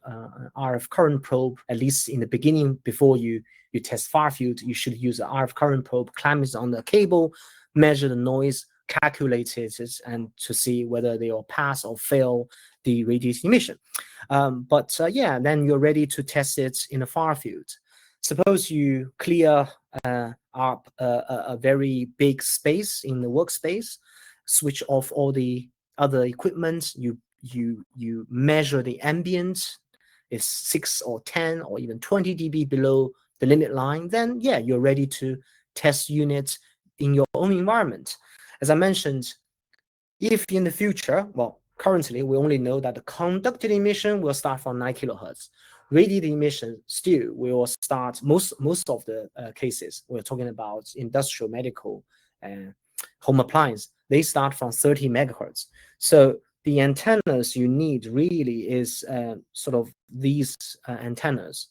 RF current probe, at least in the beginning. Before you test far field, you should use an RF current probe, clamp it on the cable, measure the noise, calculate it, and to see whether they will pass or fail the radiated emission. Yeah, then you're ready to test it in a far field. Suppose you clear up a very big space in the workspace, switch off all the other equipment, you measure the ambient, is 6 or 10 or even 20 dB below the limit line, then yeah, you're ready to test units in your own environment. As I mentioned, if in the future, well, currently we only know that the conducted emission will start from 9 kilohertz. Radiated emission still will start, most of the cases we're talking about industrial, medical, and home appliance, they start from 30 megahertz. So the antennas you need really is sort of these antennas.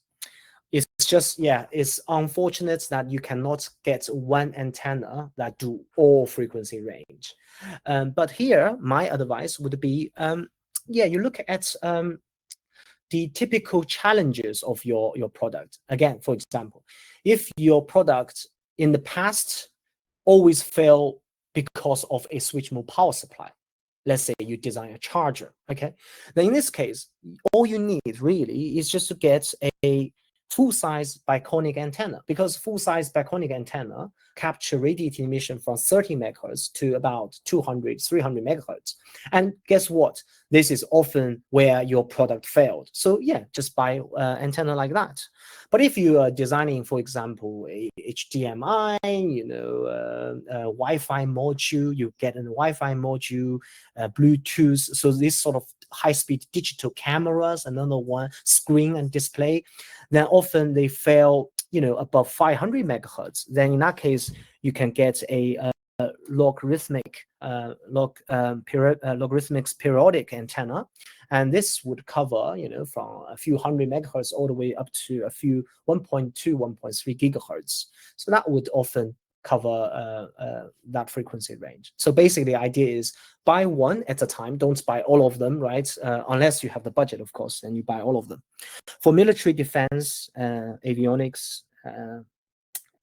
It's just, yeah, it's unfortunate that you cannot get one antenna that do all frequency range. But here, my advice would be, yeah, you look at the typical challenges of your product. Again, for example, if your product in the past always failed because of a switch mode power supply, let's say you design a charger, okay, then in this case, all you need really is just to get a full-size biconic antenna, because full-size biconic antenna capture radiated emission from 30 megahertz to about 200, 300 megahertz. And guess what? This is often where your product failed. So yeah, just buy antenna like that. But if you are designing, for example, a HDMI, Wi-Fi module, you get a Wi-Fi module, Bluetooth. So this sort of high-speed digital cameras, another one, screen and display, then often they fail, above 500 megahertz. Then in that case, you can get a logarithmic periodic antenna, and this would cover from a few hundred megahertz all the way up to a few 1.2 1.3 gigahertz. So that would often cover that frequency range. So basically the idea is buy one at a time, don't buy all of them, right? Unless you have the budget, of course, then you buy all of them. For military defense, avionics,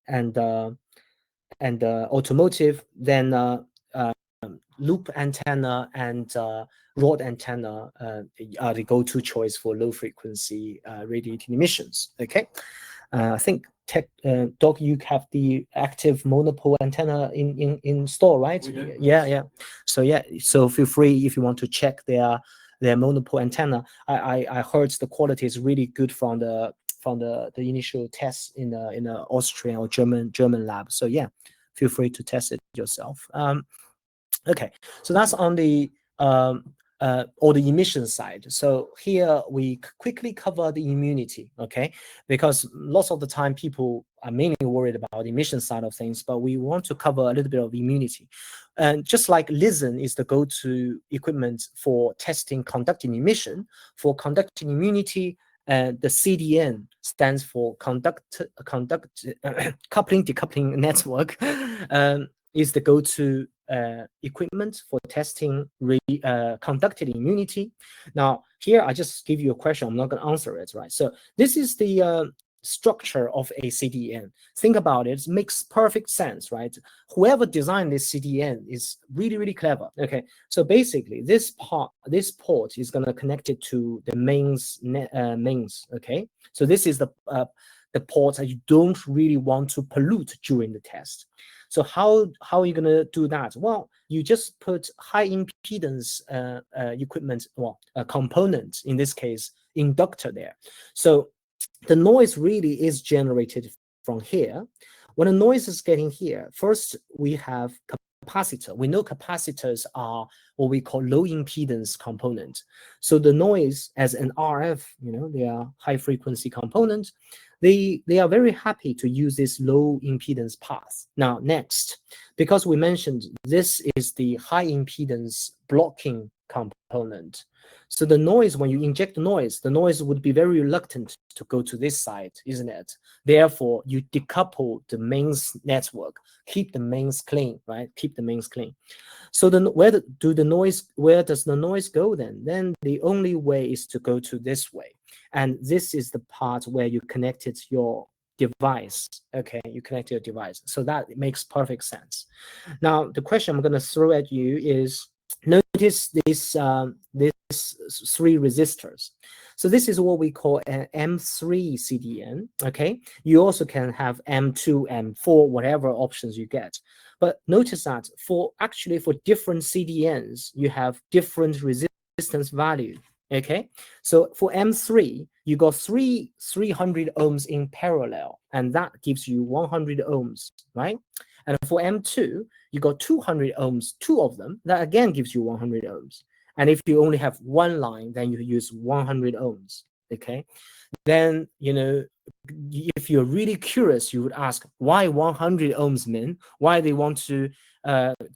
and automotive, then loop antenna and rod antenna are the go-to choice for low frequency radiated emissions. Okay, I think Doc, you have the active monopole antenna in store, right? Yeah. So feel free if you want to check their monopole antenna. I heard the quality is really good from the initial tests in the Austrian or German lab. So yeah, feel free to test it yourself. Okay, so that's on the or the emission side. So here we quickly cover the immunity, okay? Because lots of the time people are mainly worried about the emission side of things, but we want to cover a little bit of immunity. And just like LISN is the go-to equipment for testing conducting emission, for conducting immunity, the CDN stands for coupling decoupling network, is the go-to equipment for testing conducted immunity. Now, here I just give you a question. I'm not going to answer it, right? So this is the structure of a CDN. Think about it. It makes perfect sense, right? Whoever designed this CDN is really, really clever. Okay, so basically this port is going to connect it to the mains. Okay, so this is the port that you don't really want to pollute during the test. So how are you going to do that? Well, you just put high impedance equipment, a component, in this case, inductor there. So the noise really is generated from here. When the noise is getting here, first we have capacitor. We know capacitors are what we call low impedance component. So the noise as an RF, they are high frequency component. They are very happy to use this low impedance path. Now, next, because we mentioned this is the high impedance blocking component. So the noise, when you inject the noise would be very reluctant to go to this side, isn't it? Therefore, you decouple the mains network, keep the mains clean, right? Keep the mains clean. So then where does the noise go then? Then the only way is to go to this way. And this is the part where you connected your device. Okay, you connect your device. So that makes perfect sense. Now, the question I'm going to throw at you is, notice this three resistors. So this is what we call an M3 CDN. Okay, you also can have M2, M4, whatever options you get. But notice that for different CDNs, you have different resistance value. Okay, so for M3, you got 300 ohms in parallel, and that gives you 100 ohms, right? And for M2, you got 200 ohms, two of them, that again gives you 100 ohms. And if you only have one line, then you use 100 ohms, okay? Then, if you're really curious, you would ask, why 100 ohms, man? Why they want to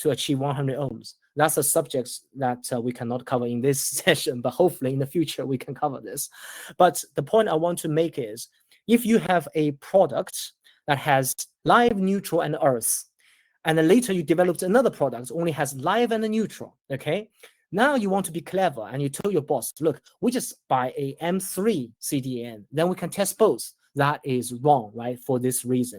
achieve 100 ohms? That's a subject that we cannot cover in this session, but hopefully in the future we can cover this. But the point I want to make is, if you have a product that has live, neutral, and earth, and then later you developed another product only has live and a neutral, okay? Now you want to be clever and you tell your boss, look, we just buy a M3 CDN, then we can test both. That is wrong, right? For this reason,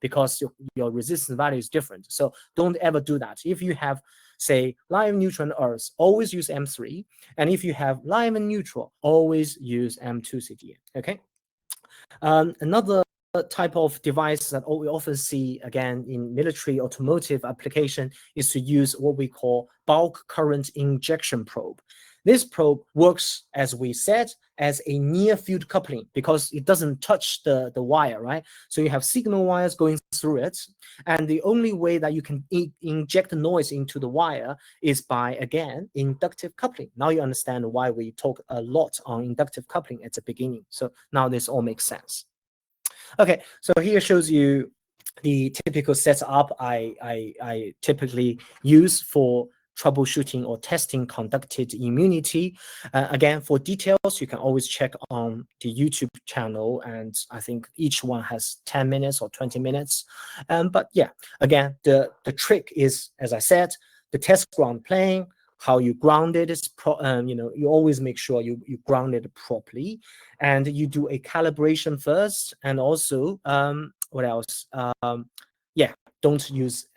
because your resistance value is different. So don't ever do that. If you have, say, live, neutral, and earth, always use M3. And if you have live and neutral, always use M2 CDN, okay? Another type of device that we often see again in military automotive application is to use what we call bulk current injection probe. This probe works, as we said, as a near field coupling because it doesn't touch the wire, right? So you have signal wires going through it, and the only way that you can inject noise into the wire is by, again, inductive coupling. Now you understand why we talk a lot on inductive coupling at the beginning. So now this all makes sense. Okay, so here shows you the typical setup I typically use for troubleshooting or testing conducted immunity. Again, for details, you can always check on the YouTube channel, and I think each one has 10 minutes or 20 minutes. But yeah, again, the trick is, as I said, the test ground plane, how you ground it is, you always make sure you ground it properly, and you do a calibration first, and also what else? Yeah, don't use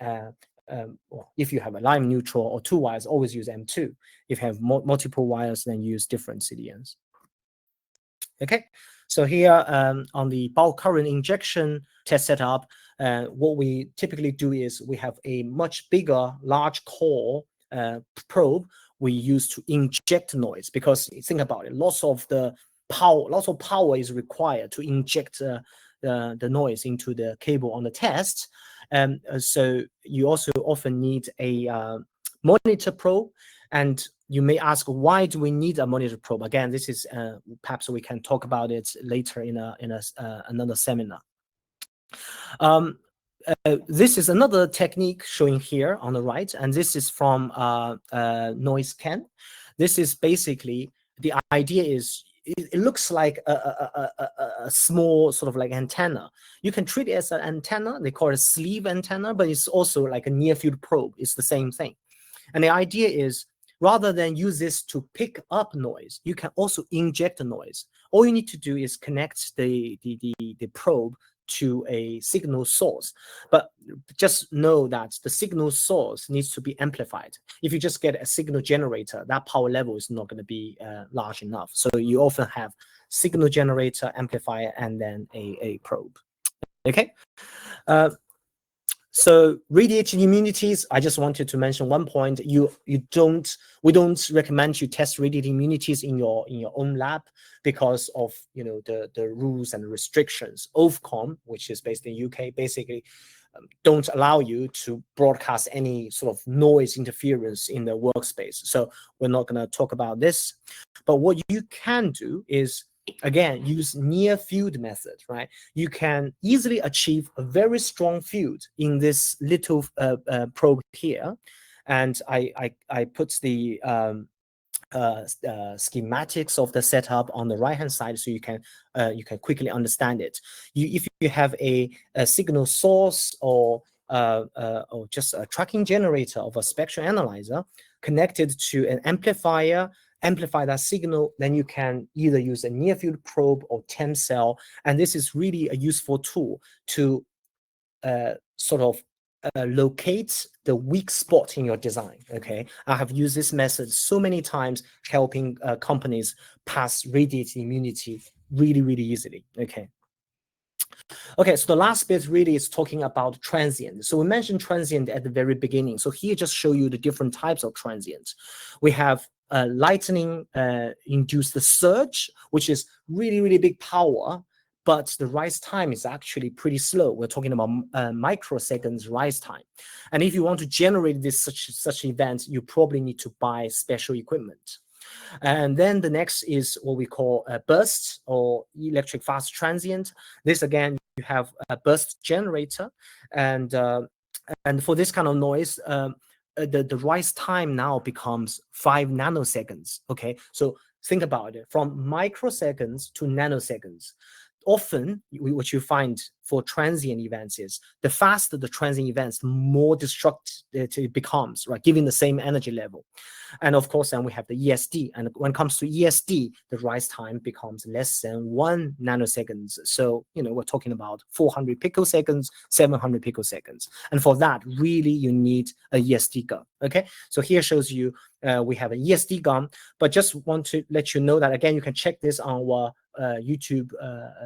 if you have a line neutral or 2 wires, always use M2. If you have multiple wires, then use different CDNs. Okay, so here on the bulk current injection test setup, what we typically do is we have a much bigger, large core probe we use to inject noise, because think about it, lots of power is required to inject the noise into the cable on the test. So you also often need a monitor probe, and you may ask, why do we need a monitor probe? Again, this is perhaps we can talk about it later in another seminar. This is another technique showing here on the right, and this is from noise scan. This is basically, the idea is, it looks like a small sort of like antenna. You can treat it as an antenna. They call it a sleeve antenna, but it's also like a near field probe. It's the same thing. And the idea is, rather than use this to pick up noise, you can also inject the noise. All you need to do is connect the probe to a signal source, but just know that the signal source needs to be amplified. If you just get a signal generator, that power level is not going to be large enough. So you often have signal generator, amplifier, and then a probe. Okay. So radiated immunities, I just wanted to mention one point. We don't recommend you test radiated immunities in your own lab because of the rules and restrictions. Ofcom, which is based in UK, basically don't allow you to broadcast any sort of noise interference in the workspace. So we're not going to talk about this. But what you can do is, again, use near field method, right? You can easily achieve a very strong field in this little probe here. And I put the schematics of the setup on the right hand side, so you can quickly understand it. If you have a signal source or just a tracking generator of a spectral analyzer connected to an amplifier, amplify that signal, then you can either use a near field probe or TEM cell, and this is really a useful tool to sort of locate the weak spot in your design. Okay, I have used this method so many times, helping companies pass radiated immunity really easily. Okay, so the last bit really is talking about transient. So we mentioned transient at the very beginning. So here just show you the different types of transient. We have lightning induced surge, which is really big power, but the rise time is actually pretty slow. We're talking about microseconds rise time. And if you want to generate this such event, you probably need to buy special equipment. And then the next is what we call a burst or electric fast transient. This again, you have a burst generator, and for this kind of noise, the rise time now becomes 5 nanoseconds. Okay, so think about it, from microseconds to nanoseconds. Often, what you find for transient events is the faster the transient events, the more destructive it becomes, right? Given the same energy level. And of course, then we have the ESD. And when it comes to ESD, the rise time becomes less than 1 nanoseconds. So, we're talking about 400 picoseconds, 700 picoseconds. And for that, really, you need a ESD gun. Okay. So here shows you we have an ESD gun, but just want to let you know that, again, you can check this on our YouTube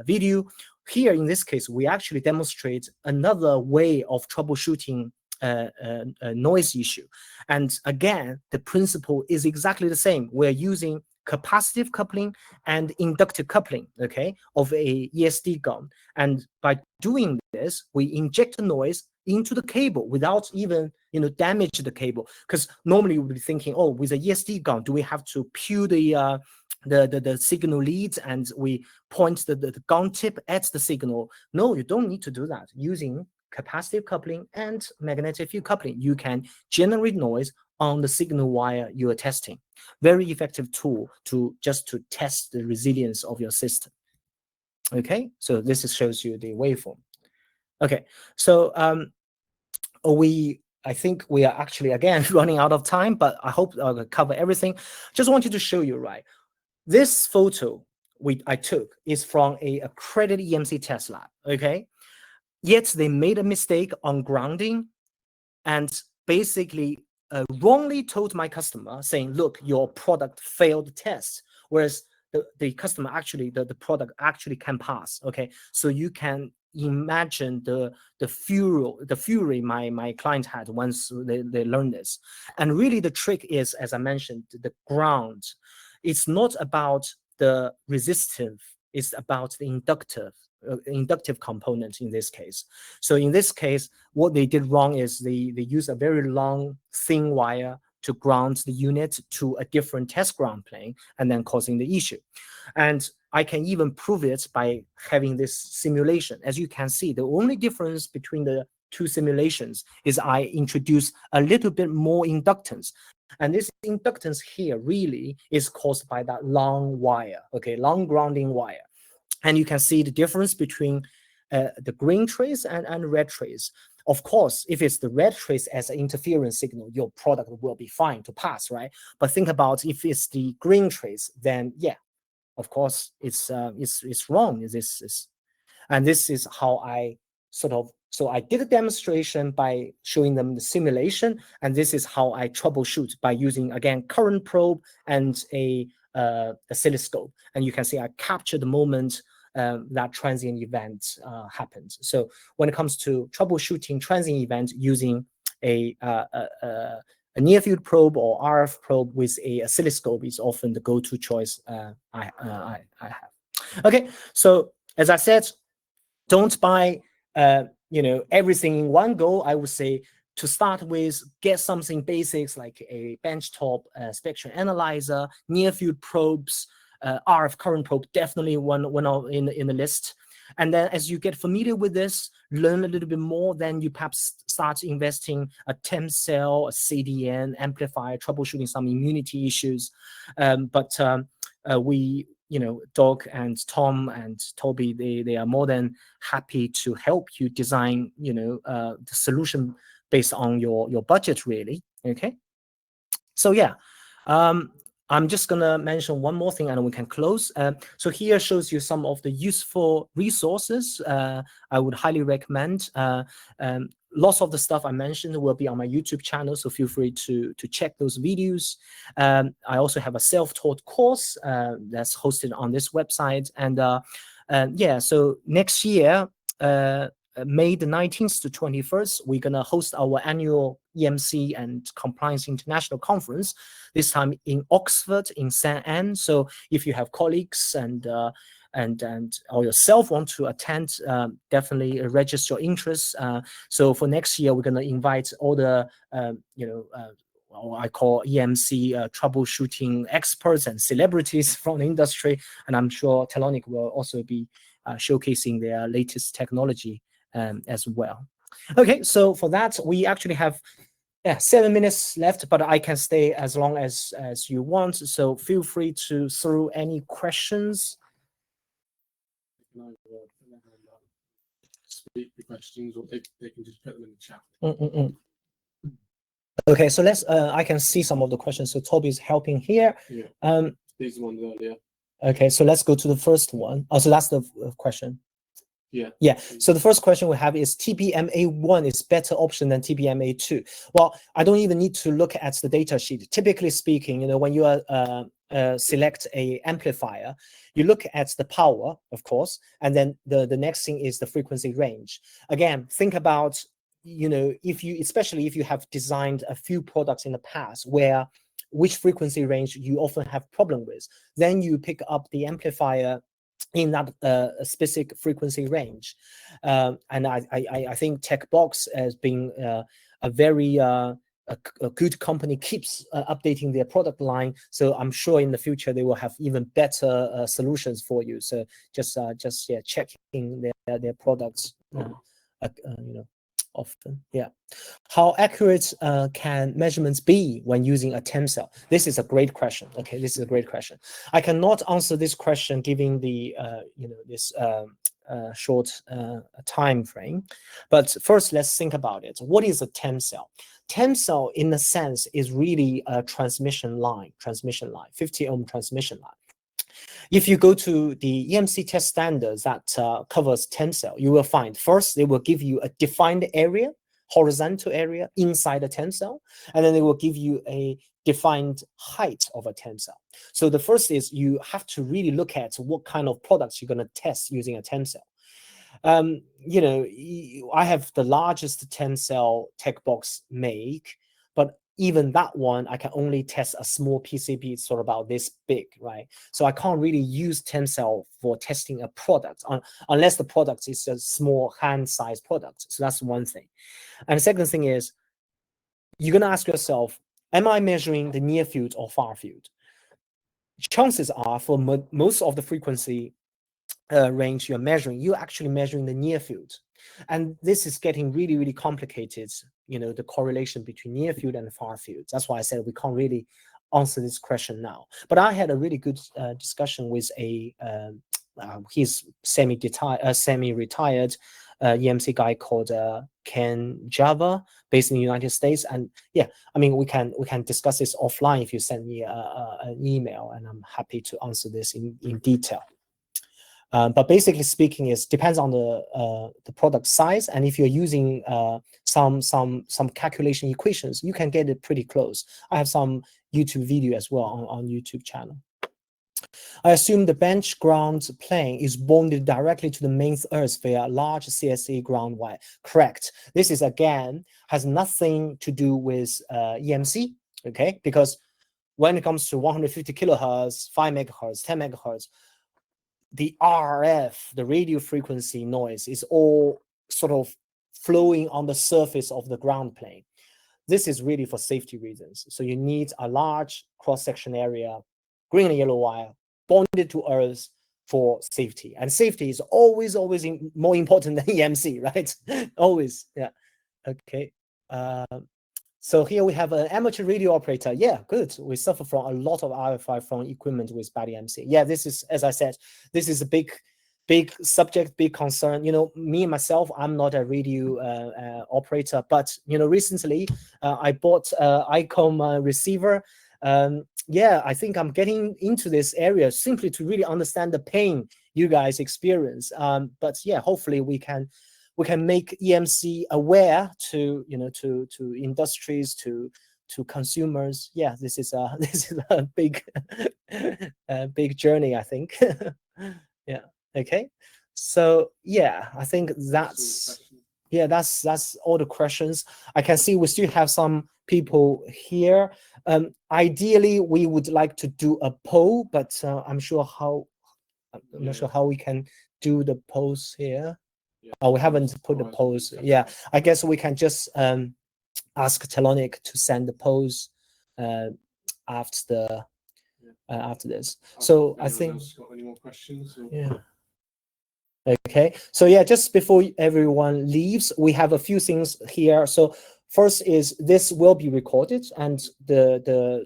video. Here, in this case, we actually demonstrate another way of troubleshooting a noise issue. And again, the principle is exactly the same. We're using capacitive coupling and inductive coupling, okay, of a ESD gun. And by doing this, we inject the noise into the cable without even damage the cable. Because normally we'll be thinking, oh, with a ESD gun, do we have to peel the signal leads and we point the gun tip at the signal? No, you don't need to do that. Using capacitive coupling and magnetic field coupling, you can generate noise on the signal wire you are testing. Very effective tool to test the resilience of your system. Okay, so this shows you the waveform. Okay, so I think we are actually again running out of time, but I hope I'll cover everything. Just wanted to show you, right? This photo I took is from a accredited EMC test lab. Okay. Yet they made a mistake on grounding and basically wrongly told my customer, saying, look, your product failed the test, whereas the customer actually, the product actually can pass. Okay, so you can imagine the fury my client had once they learned this. And really the trick is, as I mentioned, the ground. It's not about the resistive, it's about the inductive component in this case. So in this case, what they did wrong is they used a very long, thin wire to ground the unit to a different test ground plane and then causing the issue. And I can even prove it by having this simulation. As you can see, the only difference between the two simulations is I introduce a little bit more inductance. And this inductance here really is caused by that long wire, okay, long grounding wire. And you can see the difference between the green trace and red trace. Of course, if it's the red trace as an interference signal, your product will be fine to pass, right? But think about if it's the green trace, then yeah, of course it's wrong. And this is how I so I did a demonstration by showing them the simulation, and this is how I troubleshoot by using, again, current probe and a oscilloscope. And you can see I captured the moment that transient event happened. So when it comes to troubleshooting transient event using a near field probe or RF probe with a oscilloscope is often the go-to choice I have. Okay, so as I said, don't buy everything in one go. I would say to start with, get something basics like a benchtop spectrum analyzer, near field probes, RF current probe, definitely one in the list. And then as you get familiar with this, learn a little bit more, then you perhaps start investing a TEM cell, a CDN, amplifier, troubleshooting some immunity issues. We, Doug and Tom and Toby, they are more than happy to help you design, the solution based on your budget, really. Okay. So yeah, I'm just gonna mention one more thing and we can close. So here shows you some of the useful resources I would highly recommend. Lots of the stuff I mentioned will be on my YouTube channel, so feel free to check those videos. I also have a self-taught course that's hosted on this website. And yeah, so next year, May the 19th to 21st, we're going to host our annual EMC and Compliance International Conference, this time in Oxford, in St. Anne. So if you have colleagues and or yourself want to attend, definitely register your interest. So for next year, we're going to invite all the, what I call EMC troubleshooting experts and celebrities from the industry. And I'm sure Telonic will also be showcasing their latest technology as well. Okay, so for that, we actually have 7 minutes left, but I can stay as long as you want. So feel free to throw any questions. the questions, or they can just put them in the chat. Okay, so let's. I can see some of the questions. So Toby is helping here. Yeah. These are the ones earlier. Okay, so let's go to the first one. Oh, so that's the question. Yeah. Yeah. So the first question we have is TBMA1 is better option than TBMA2. Well, I don't even need to look at the data sheet. Typically speaking, you know, when you select a amplifier, you look at the power, of course, and then the next thing is the frequency range. Again, think about, you know, especially if you have designed a few products in the past where which frequency range you often have problem with, then you pick up the amplifier in that specific frequency range. And I think TechBox has been a very a good company, keeps updating their product line. So I'm sure in the future they will have even better solutions for you. So just yeah, checking their products, you know, often. Yeah. How accurate can measurements be when using a TEM cell? This is a great question. Okay, this is a great question. I cannot answer this question given the you know, this short time frame. But first, let's think about it. What is a TEM cell? TEM cell, in a sense, is really a transmission line, 50 ohm transmission line. If you go to the EMC test standards that covers TEM cell, you will find first they will give you a defined area, horizontal area inside a TEM cell, and then they will give you a defined height of a TEM cell. So the first is you have to really look at what kind of products you're going to test using a TEM cell. You know, I have the largest TEM cell TechBox make, but even that one, I can only test a small PCB, it's sort of about this big, right? So I can't really use TEM cell for testing a product unless the product is a small hand-sized product. So that's one thing. And the second thing is, you're going to ask yourself, am I measuring the near field or far field? Chances are for most of the frequency range you're measuring, you're actually measuring the near field. And this is getting really, really complicated, you know, the correlation between near field and far field. That's why I said we can't really answer this question now. But I had a really good discussion with he's semi-retired EMC guy called Ken Java, based in the United States. And yeah, I mean, we can discuss this offline if you send me an email, and I'm happy to answer this in detail. But basically speaking, it depends on the product size, and if you're using some calculation equations, you can get it pretty close. I have some YouTube video as well on YouTube channel. I assume the bench ground plane is bonded directly to the main earth via a large CSA ground wire. Correct. This is, again, has nothing to do with EMC, okay? Because when it comes to 150 kilohertz, 5 megahertz, 10 megahertz, the RF, the radio frequency noise, is all sort of flowing on the surface of the ground plane. This is really for safety reasons. So you need a large cross-section area, green and yellow wire, bonded to earth for safety. And safety is always more important than EMC, right? Always, yeah. Okay. So here we have an amateur radio operator. Yeah, good. We suffer from a lot of RFI from equipment with bad EMC. Yeah, this is, as I said, this is a big subject, big concern. You know, me myself, I'm not a radio operator, but you know, recently I bought ICOM receiver. Yeah, I think I'm getting into this area simply to really understand the pain you guys experience. But yeah, hopefully we can make EMC aware to, you know, to industries, to consumers. Yeah, this is a big big journey, I think. Yeah. Okay. So yeah, I think that's all the questions. I can see we still have some people here. Ideally, we would like to do a poll, but I'm not sure how we can do the polls here. Yeah. Oh, we haven't put the polls. Yeah, I guess we can just ask Telonic to send the polls after this. So I think. Got any more questions? Or? Yeah. Okay. So yeah, just before everyone leaves, we have a few things here. So first is this will be recorded, and the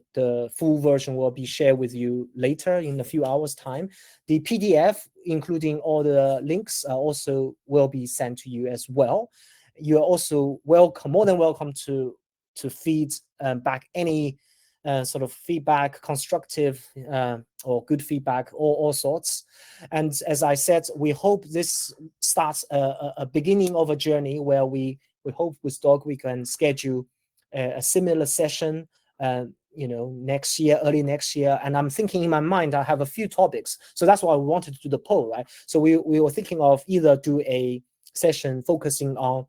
full version will be shared with you later in a few hours' time. The PDF including all the links, also will be sent to you as well. You are also more than welcome to feed back any sort of feedback, constructive or good feedback, all sorts. And as I said, we hope this starts a beginning of a journey where we hope with Dog we can schedule a similar session, next year, early next year. And I'm thinking in my mind, I have a few topics. So that's why we wanted to do the poll, right? So we were thinking of either do a session focusing on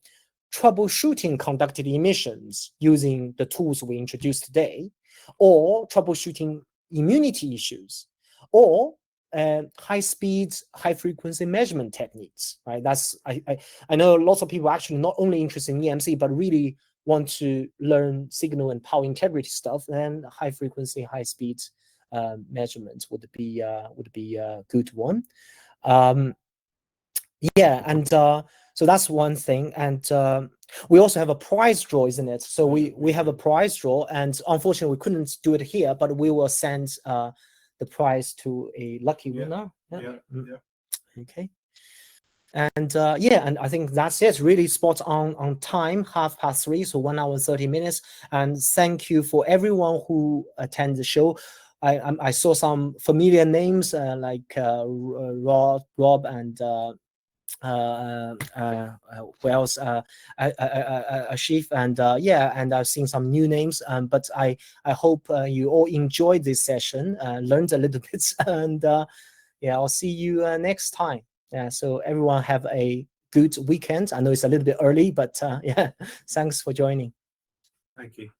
troubleshooting conducted emissions using the tools we introduced today, or troubleshooting immunity issues, or high-speed, high-frequency measurement techniques, right? That's I know lots of people are actually not only interested in EMC, but really want to learn signal and power integrity stuff. Then high-frequency, high-speed measurement would be a good one. So that's one thing. And we also have a prize draw, isn't it? So we have a prize draw, and unfortunately we couldn't do it here, but we will send the prize to a lucky winner. Okay. And and I think that's it. Really spot on time, 3:30, so 1 hour and 30 minutes. And thank you for everyone who attended the show. I saw some familiar names like Rob and Wells, Ashif, and I've seen some new names. But I hope you all enjoyed this session, learned a little bit, and I'll see you next time. So everyone have a good weekend. I know it's a little bit early, but thanks for joining. Thank you.